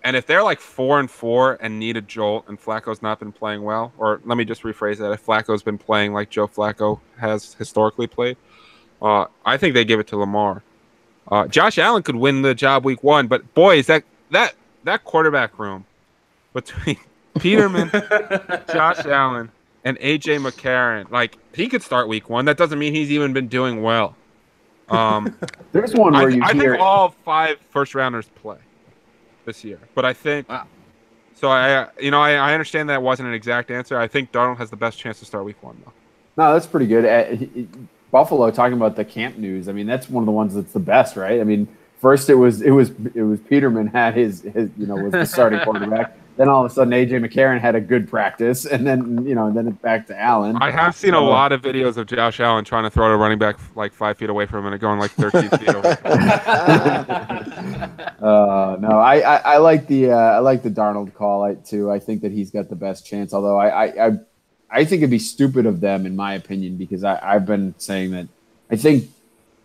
And if they're like 4-4 and need a jolt and Flacco's not been playing well, or let me just rephrase that, if Flacco's been playing like Joe Flacco has historically played, I think they give it to Lamar. Josh Allen could win the job week 1, but boy, is that quarterback room between Peterman, Josh Allen, and A.J. McCarron, like, he could start week 1. That doesn't mean he's even been doing well. There's one where I think all 5 first-rounders play this year, but I think so. I understand that wasn't an exact answer. I think Darnold has the best chance to start week 1, though. No, that's pretty good. Buffalo, talking about the camp news, I mean, that's one of the ones that's the best, right? I mean, first it was Peterman had his was the starting quarterback. Then all of a sudden A.J. McCarron had a good practice, and then then it's back to Allen. I have seen a lot of videos of Josh Allen trying to throw to running back like 5 feet away from him and going like 13 feet away. No, I like the Darnold call too. I think that he's got the best chance. Although I think it'd be stupid of them, in my opinion, because I've been saying that I think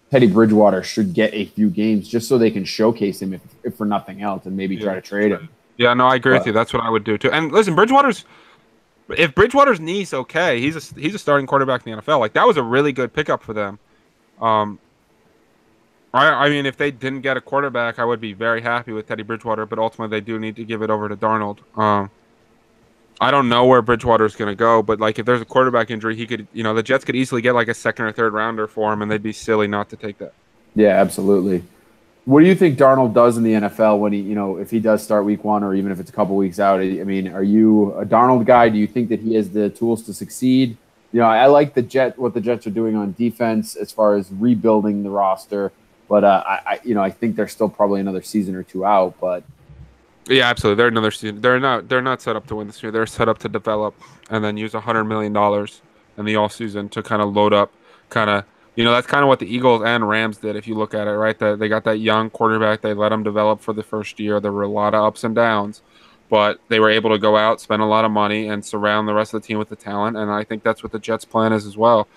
Teddy Bridgewater should get a few games just so they can showcase him, if for nothing else, and maybe try to trade him. Yeah, no, I agree with you. That's what I would do too. And listen, if Bridgewater's knee's okay, he's a starting quarterback in the NFL. Like, that was a really good pickup for them. I mean, if they didn't get a quarterback, I would be very happy with Teddy Bridgewater. But ultimately, they do need to give it over to Darnold. I don't know where Bridgewater's going to go, but like, if there's a quarterback injury, he could, the Jets could easily get like a 2nd or 3rd rounder for him, and they'd be silly not to take that. Yeah, absolutely. What do you think Darnold does in the NFL when he, if he does start week 1, or even if it's a couple weeks out? I mean, are you a Darnold guy? Do you think that he has the tools to succeed? I like what the Jets are doing on defense as far as rebuilding the roster, but I think they're still probably another season or 2 out. But yeah, absolutely, they're another season. They're not set up to win this year. They're set up to develop and then use $100 million in the offseason to kind of load up, that's kind of what the Eagles and Rams did, if you look at it, right? They got that young quarterback. They let him develop for the first year. There were a lot of ups and downs, but they were able to go out, spend a lot of money, and surround the rest of the team with the talent, and I think that's what the Jets' plan is as well.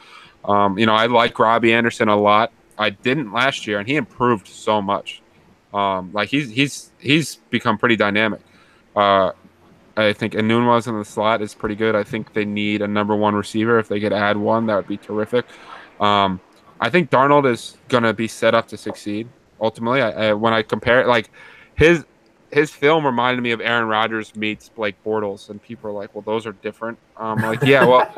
I like Robbie Anderson a lot. I didn't last year, and he improved so much. He's become pretty dynamic. I think Enunwa's in the slot is pretty good. I think they need a number 1 receiver. If they could add one, that would be terrific. I think Darnold is going to be set up to succeed. Ultimately, when I compare it, like, his film reminded me of Aaron Rodgers meets Blake Bortles, and people are like, "Well, those are different." Yeah, well,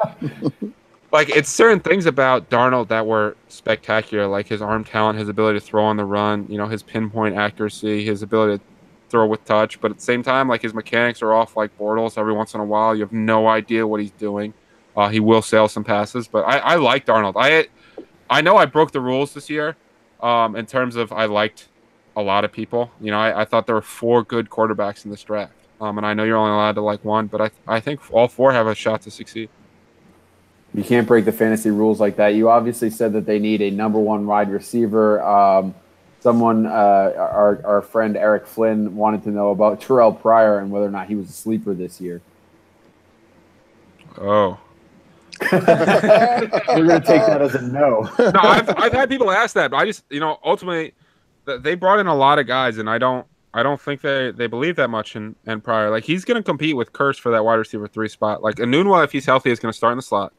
like it's certain things about Darnold that were spectacular, like his arm talent, his ability to throw on the run, his pinpoint accuracy, his ability to throw with touch. But at the same time, like his mechanics are off like Bortles. Every once in a while, you have no idea what he's doing. He will sail some passes, but I like Darnold. I know I broke the rules this year in terms of I liked a lot of people. I thought there were 4 good quarterbacks in this draft. And I know you're only allowed to like one, but I think all 4 have a shot to succeed. You can't break the fantasy rules like that. You obviously said that they need a number 1 wide receiver. Our friend Eric Flynn wanted to know about Terrell Pryor and whether or not he was a sleeper this year. Oh. We're going to take that as a no. No, I've had people ask that, but I just, ultimately they brought in a lot of guys, and I don't think they believe that much in Pryor. Like, he's going to compete with Crist for that wide receiver 3 spot. Like, Inaugural, if he's healthy, is going to start in the slot.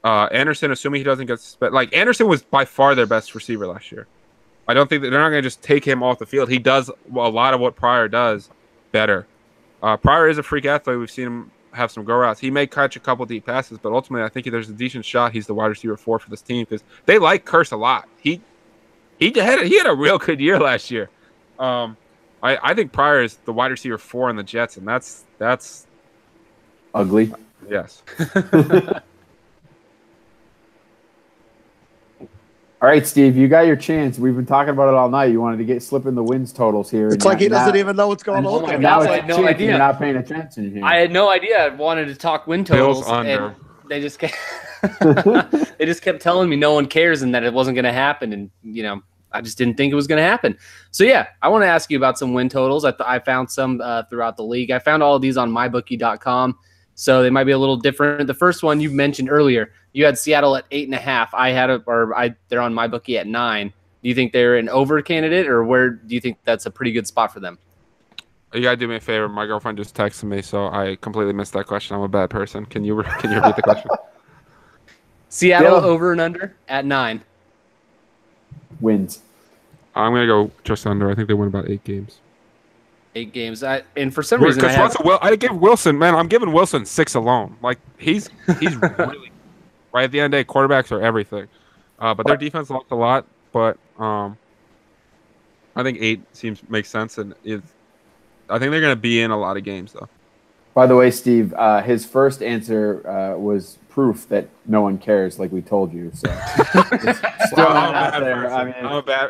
Anderson, assuming he doesn't get suspended. Like, Anderson was by far their best receiver last year. I don't think that they're not going to just take him off the field. He does a lot of what Pryor does better. Pryor is a freak athlete. We've seen him have some go routes. He may catch a couple deep passes, but ultimately I think there's a decent shot he's the wide receiver 4 for this team because they like Crist a lot. He had a real good year last year. I think Pryor is the wide receiver 4 in the Jets, and that's ugly. Yes. All right, Steve, you got your chance. We've been talking about it all night. You wanted to slip in the wins totals here. It's like he doesn't even know what's going on. Now I had no idea. You're not paying attention here. I had no idea. I wanted to talk win totals, and they just kept telling me no one cares and that it wasn't going to happen, and I just didn't think it was going to happen. So yeah, I want to ask you about some win totals. I found some throughout the league. I found all of these on mybookie.com. So they might be a little different. The first one you mentioned earlier, you had Seattle at 8.5. They're on MyBookie at 9. Do you think they're an over candidate, or where do you think that's a pretty good spot for them? You gotta do me a favor. My girlfriend just texted me, so I completely missed that question. I'm a bad person. Can you repeat the question? Seattle over and under at 9. Wins. I'm gonna go just under. I think they win about 8 games. 8 games. And for some reason, I give Wilson, man. I'm giving Wilson 6 alone. Like he's really right at the end of the day. Quarterbacks are everything, but their defense lost a lot. But I think 8 makes sense, and I think they're going to be in a lot of games though. By the way, Steve, his first answer was proof that no one cares, like we told you. So,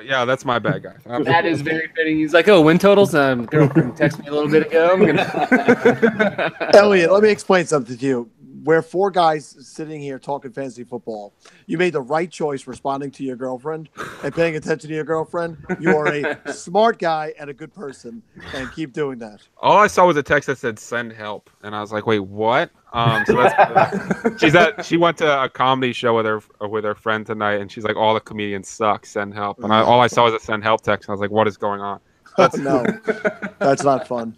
yeah, that's my bad guy. That is very fitting. He's like, "Oh, win totals." Girlfriend texted me a little bit ago. Eliot, let me explain something to you. We're 4 guys sitting here talking fantasy football. You made the right choice responding to your girlfriend and paying attention to your girlfriend. You are a smart guy and a good person, and keep doing that. All I saw was a text that said "send help," and I was like, "Wait, what?" So she went to a comedy show with her friend tonight, and she's like, "All the comedians suck. Send help." And all I saw was a "send help" text, and I was like, "What is going on?" No, that's not fun.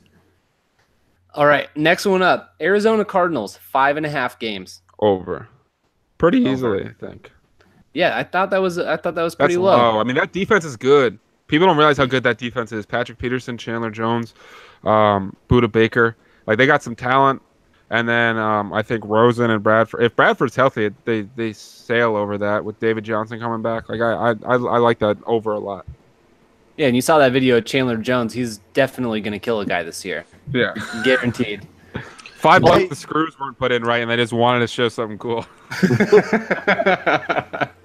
All right, next one up. Arizona Cardinals, 5.5 games. Over. Pretty easily, I think. Yeah, I thought that was pretty low. I mean, that defense is good. People don't realize how good that defense is. Patrick Peterson, Chandler Jones, Budda Baker. Like, they got some talent. And then I think Rosen and Bradford. If Bradford's healthy, they sail over that with David Johnson coming back. Like, I like that over a lot. Yeah, and you saw that video of Chandler Jones. He's definitely going to kill a guy this year. Yeah. Guaranteed. $5 the screws weren't put in right, and they just wanted to show something cool.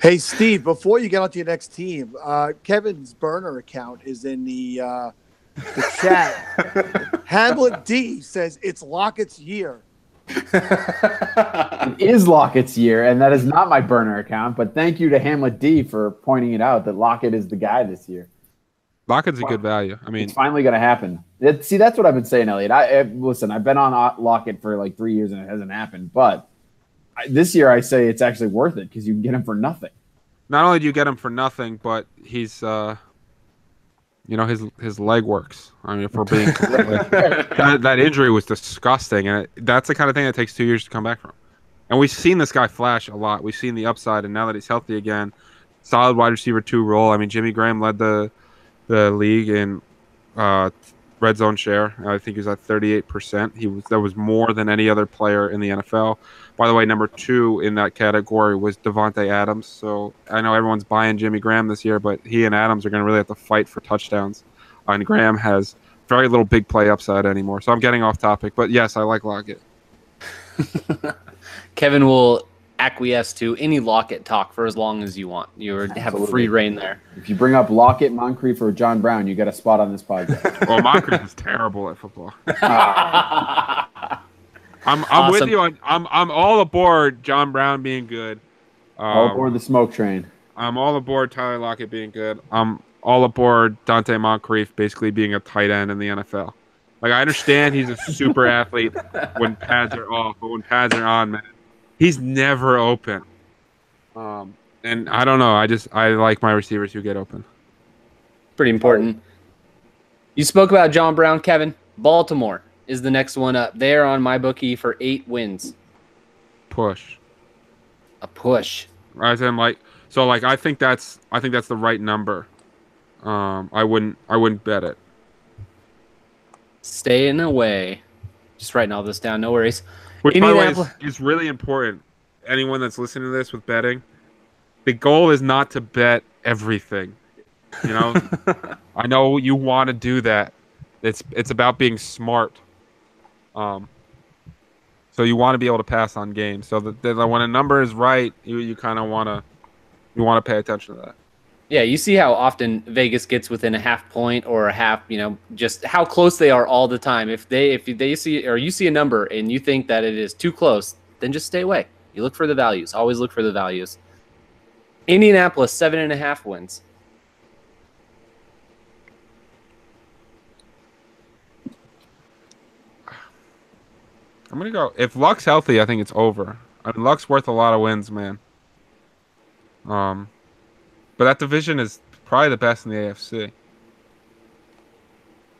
Hey, Steve, before you get on to your next team, Kevin's burner account is in the chat. Hamlet D says it's Lockett's year. It is Lockett's year, and that is not my burner account, but thank you to Hamlet D for pointing it out that Lockett is the guy this year. Lockett's a good value. I mean, it's finally going to happen. See, that's what I've been saying, Eliot. Listen, I've been on Lockett for like 3 years and it hasn't happened. But this year, I say it's actually worth it because you can get him for nothing. Not only do you get him for nothing, but he's, his leg works. I mean, if we're being that injury was disgusting, and that's the kind of thing that takes 2 years to come back from. And we've seen this guy flash a lot. We've seen the upside, and now that he's healthy again, solid wide receiver 2 role. I mean, Jimmy Graham led the league in red zone share. I think he's at 38%. That was more than any other player in the NFL. By the way, number 2 in that category was Devontae Adams. So I know everyone's buying Jimmy Graham this year, but he and Adams are going to really have to fight for touchdowns. And Graham has very little big play upside anymore. So I'm getting off topic, but yes, I like Lockett. Kevin will acquiesce to any Lockett talk for as long as you want. You have free reign there. If you bring up Lockett, Moncrief, or John Brown, you get a spot on this podcast. Well, Moncrief is terrible at football. I'm awesome. With you on. I'm all aboard John Brown being good. All aboard the smoke train. I'm all aboard Tyler Lockett being good. I'm all aboard Dante Moncrief basically being a tight end in the NFL. Like, I understand he's a super athlete when pads are off, but when pads are on, man, he's never open. And I don't know. I like my receivers who get open. Pretty important. You spoke about John Brown, Kevin. Baltimore is the next one up. They're on my bookie for 8 wins. Push. A push. I think that's the right number. I wouldn't bet it. Staying away. Just writing all this down. No worries. Which, by the way, is really important. Anyone that's listening to this with betting, the goal is not to bet everything. You know, I know you want to do that. It's about being smart. So you want to be able to pass on games. So that when a number is right, you kind of want to pay attention to that. Yeah, you see how often Vegas gets within a half point or a half, just how close they are all the time. If they see, or you see a number and you think that it is too close, then just stay away. You look for the values. Always look for the values. Indianapolis, 7.5 wins. I'm going to go. If Luck's healthy, I think it's over. I mean, Luck's worth a lot of wins, man. But that division is probably the best in the AFC.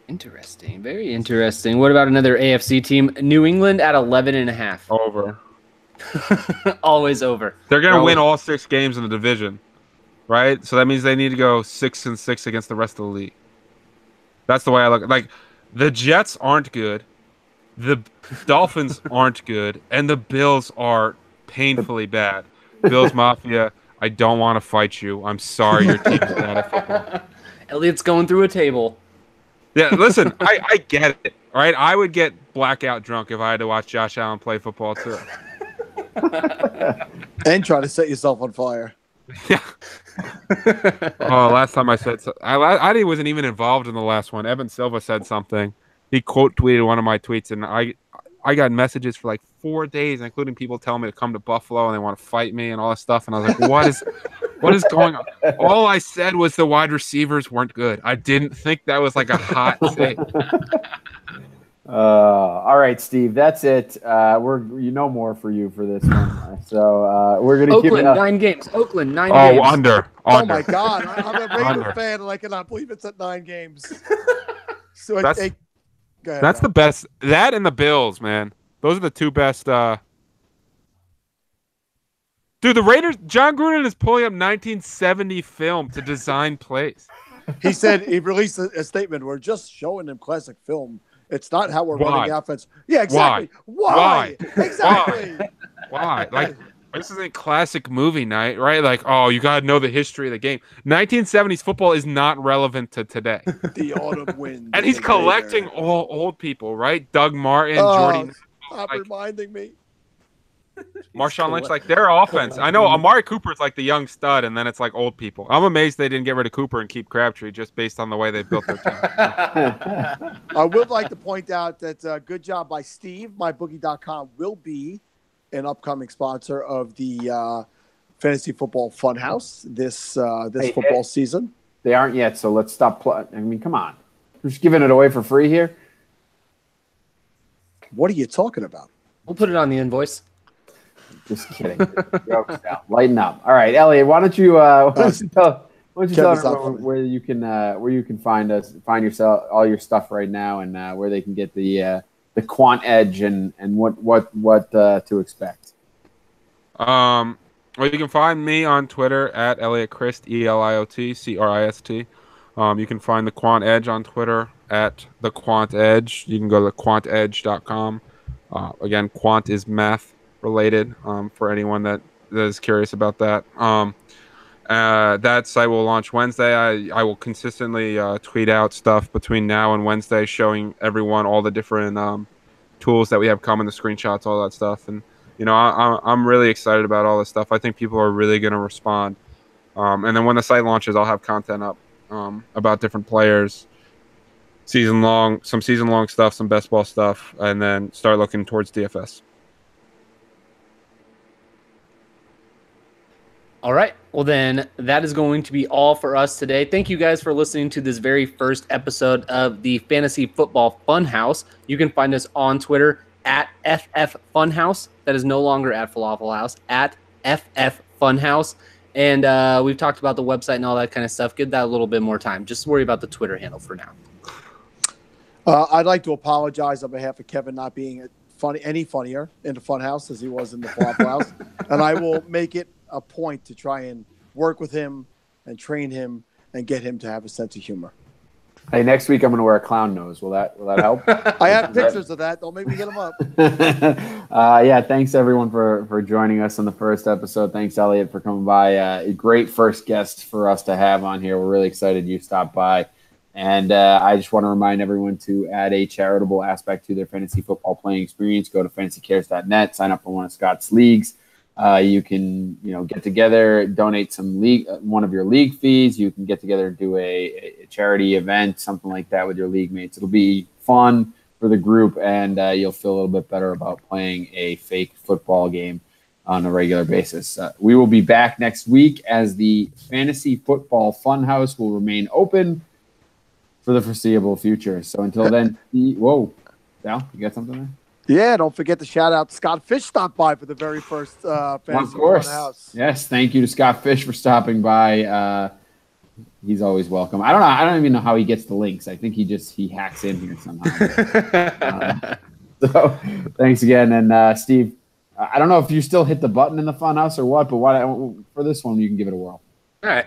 Interesting. Very interesting. What about another AFC team? New England at 11.5. Over. Always over. They're going to win all 6 games in the division, right? So that means they need to go 6-6 against the rest of the league. That's the way I look. Like, the Jets aren't good. The Dolphins aren't good. And the Bills are painfully bad. Bills Mafia, I don't want to fight you. I'm sorry your team's bad at football. Elliot's going through a table. Yeah, listen, I get it, right? I would get blackout drunk if I had to watch Josh Allen play football, too. And try to set yourself on fire. Yeah. Oh, last time I said something. I wasn't even involved in the last one. Evan Silva said something. He quote tweeted one of my tweets, and I got messages for like 4 days, including people telling me to come to Buffalo and they want to fight me and all this stuff. And I was like, what is going on? All I said was the wide receivers weren't good. I didn't think that was like a hot take. All right, Steve, that's it. We're more for you for this one. So we're gonna Oakland, keep it 9 games. Oakland, 9 games. Oh, under. Oh my God, I'm a Raider fan, and I cannot believe it's at 9 games. So that's the best. That and the Bills, man. Those are the 2 best. Dude, the Raiders. John Gruden is pulling up 1970 film to design plays. He said he released a statement. We're just showing them classic film. It's not how we're running the offense. Yeah, exactly. Why? Exactly. Why? Like, this isn't classic movie night, right? Like, oh, you got to know the history of the game. 1970s football is not relevant to today. The autumn wind. And he's collecting all old people, right? Doug Martin, Jordy. Stop reminding me. Marshawn Lynch, like, their offense. I know Amari Cooper's like the young stud, and then it's like old people. I'm amazed they didn't get rid of Cooper and keep Crabtree just based on the way they built their team. I would like to point out that good job by Steve. MyBookie.com will be an upcoming sponsor of the Fantasy Football Funhouse this football season. They aren't yet, so let's stop. I mean, come on. We're just giving it away for free here. What are you talking about? We'll put it on the invoice. Just kidding. Jokes down. Lighten up. All right, Eliot. Why don't you tell everyone where you can find yourself, all your stuff right now, and where they can get the quant edge and what to expect. Well, you can find me on Twitter at Eliot Crist, ELIOT CRIST. You can find the Quant Edge on Twitter at the Quant Edge. You can go to quantedge.com. Again, quant is math related for anyone that is curious about that. That site will launch Wednesday. I will consistently tweet out stuff between now and Wednesday showing everyone all the different tools that we have coming, the screenshots, all that stuff. And, I'm really excited about all this stuff. I think people are really going to respond. And then when the site launches, I'll have content up about different players, some season-long stuff, some best ball stuff, and then start looking towards DFS. All right. Well, then that is going to be all for us today. Thank you guys for listening to this very first episode of the Fantasy Football Funhouse. You can find us on Twitter at FF Funhouse. That is no longer at FLAFFL House, at FF Funhouse. And we've talked about the website and all that kind of stuff. Give that a little bit more time. Just worry about the Twitter handle for now. I'd like to apologize on behalf of Kevin not being any funnier in the Funhouse as he was in the FLAFFL House. And I will make it a point to try and work with him and train him and get him to have a sense of humor. Hey, next week I'm going to wear a clown nose. Will that help? I have pictures of that. Don't make me get them up. Yeah, thanks everyone for joining us on the first episode. Thanks, Eliot, for coming by. A great first guest for us to have on here. We're really excited you stopped by. And I just want to remind everyone to add a charitable aspect to their fantasy football playing experience. Go to fantasycares.net, sign up for one of Scott's leagues. You can, get together, donate one of your league fees. You can get together and do a charity event, something like that with your league mates. It'll be fun for the group, and you'll feel a little bit better about playing a fake football game on a regular basis. We will be back next week as the Fantasy Football Funhouse will remain open for the foreseeable future. So until then, whoa, Sal, you got something there? Yeah, don't forget to shout out Scott Fish stopped by for the very first Fantasy Football House. Yes, thank you to Scott Fish for stopping by. He's always welcome. I don't even know how he gets the links. I think he hacks in here somehow. So thanks again, and Steve. I don't know if you still hit the button in the Funhouse or what, but for this one, you can give it a whirl. All right.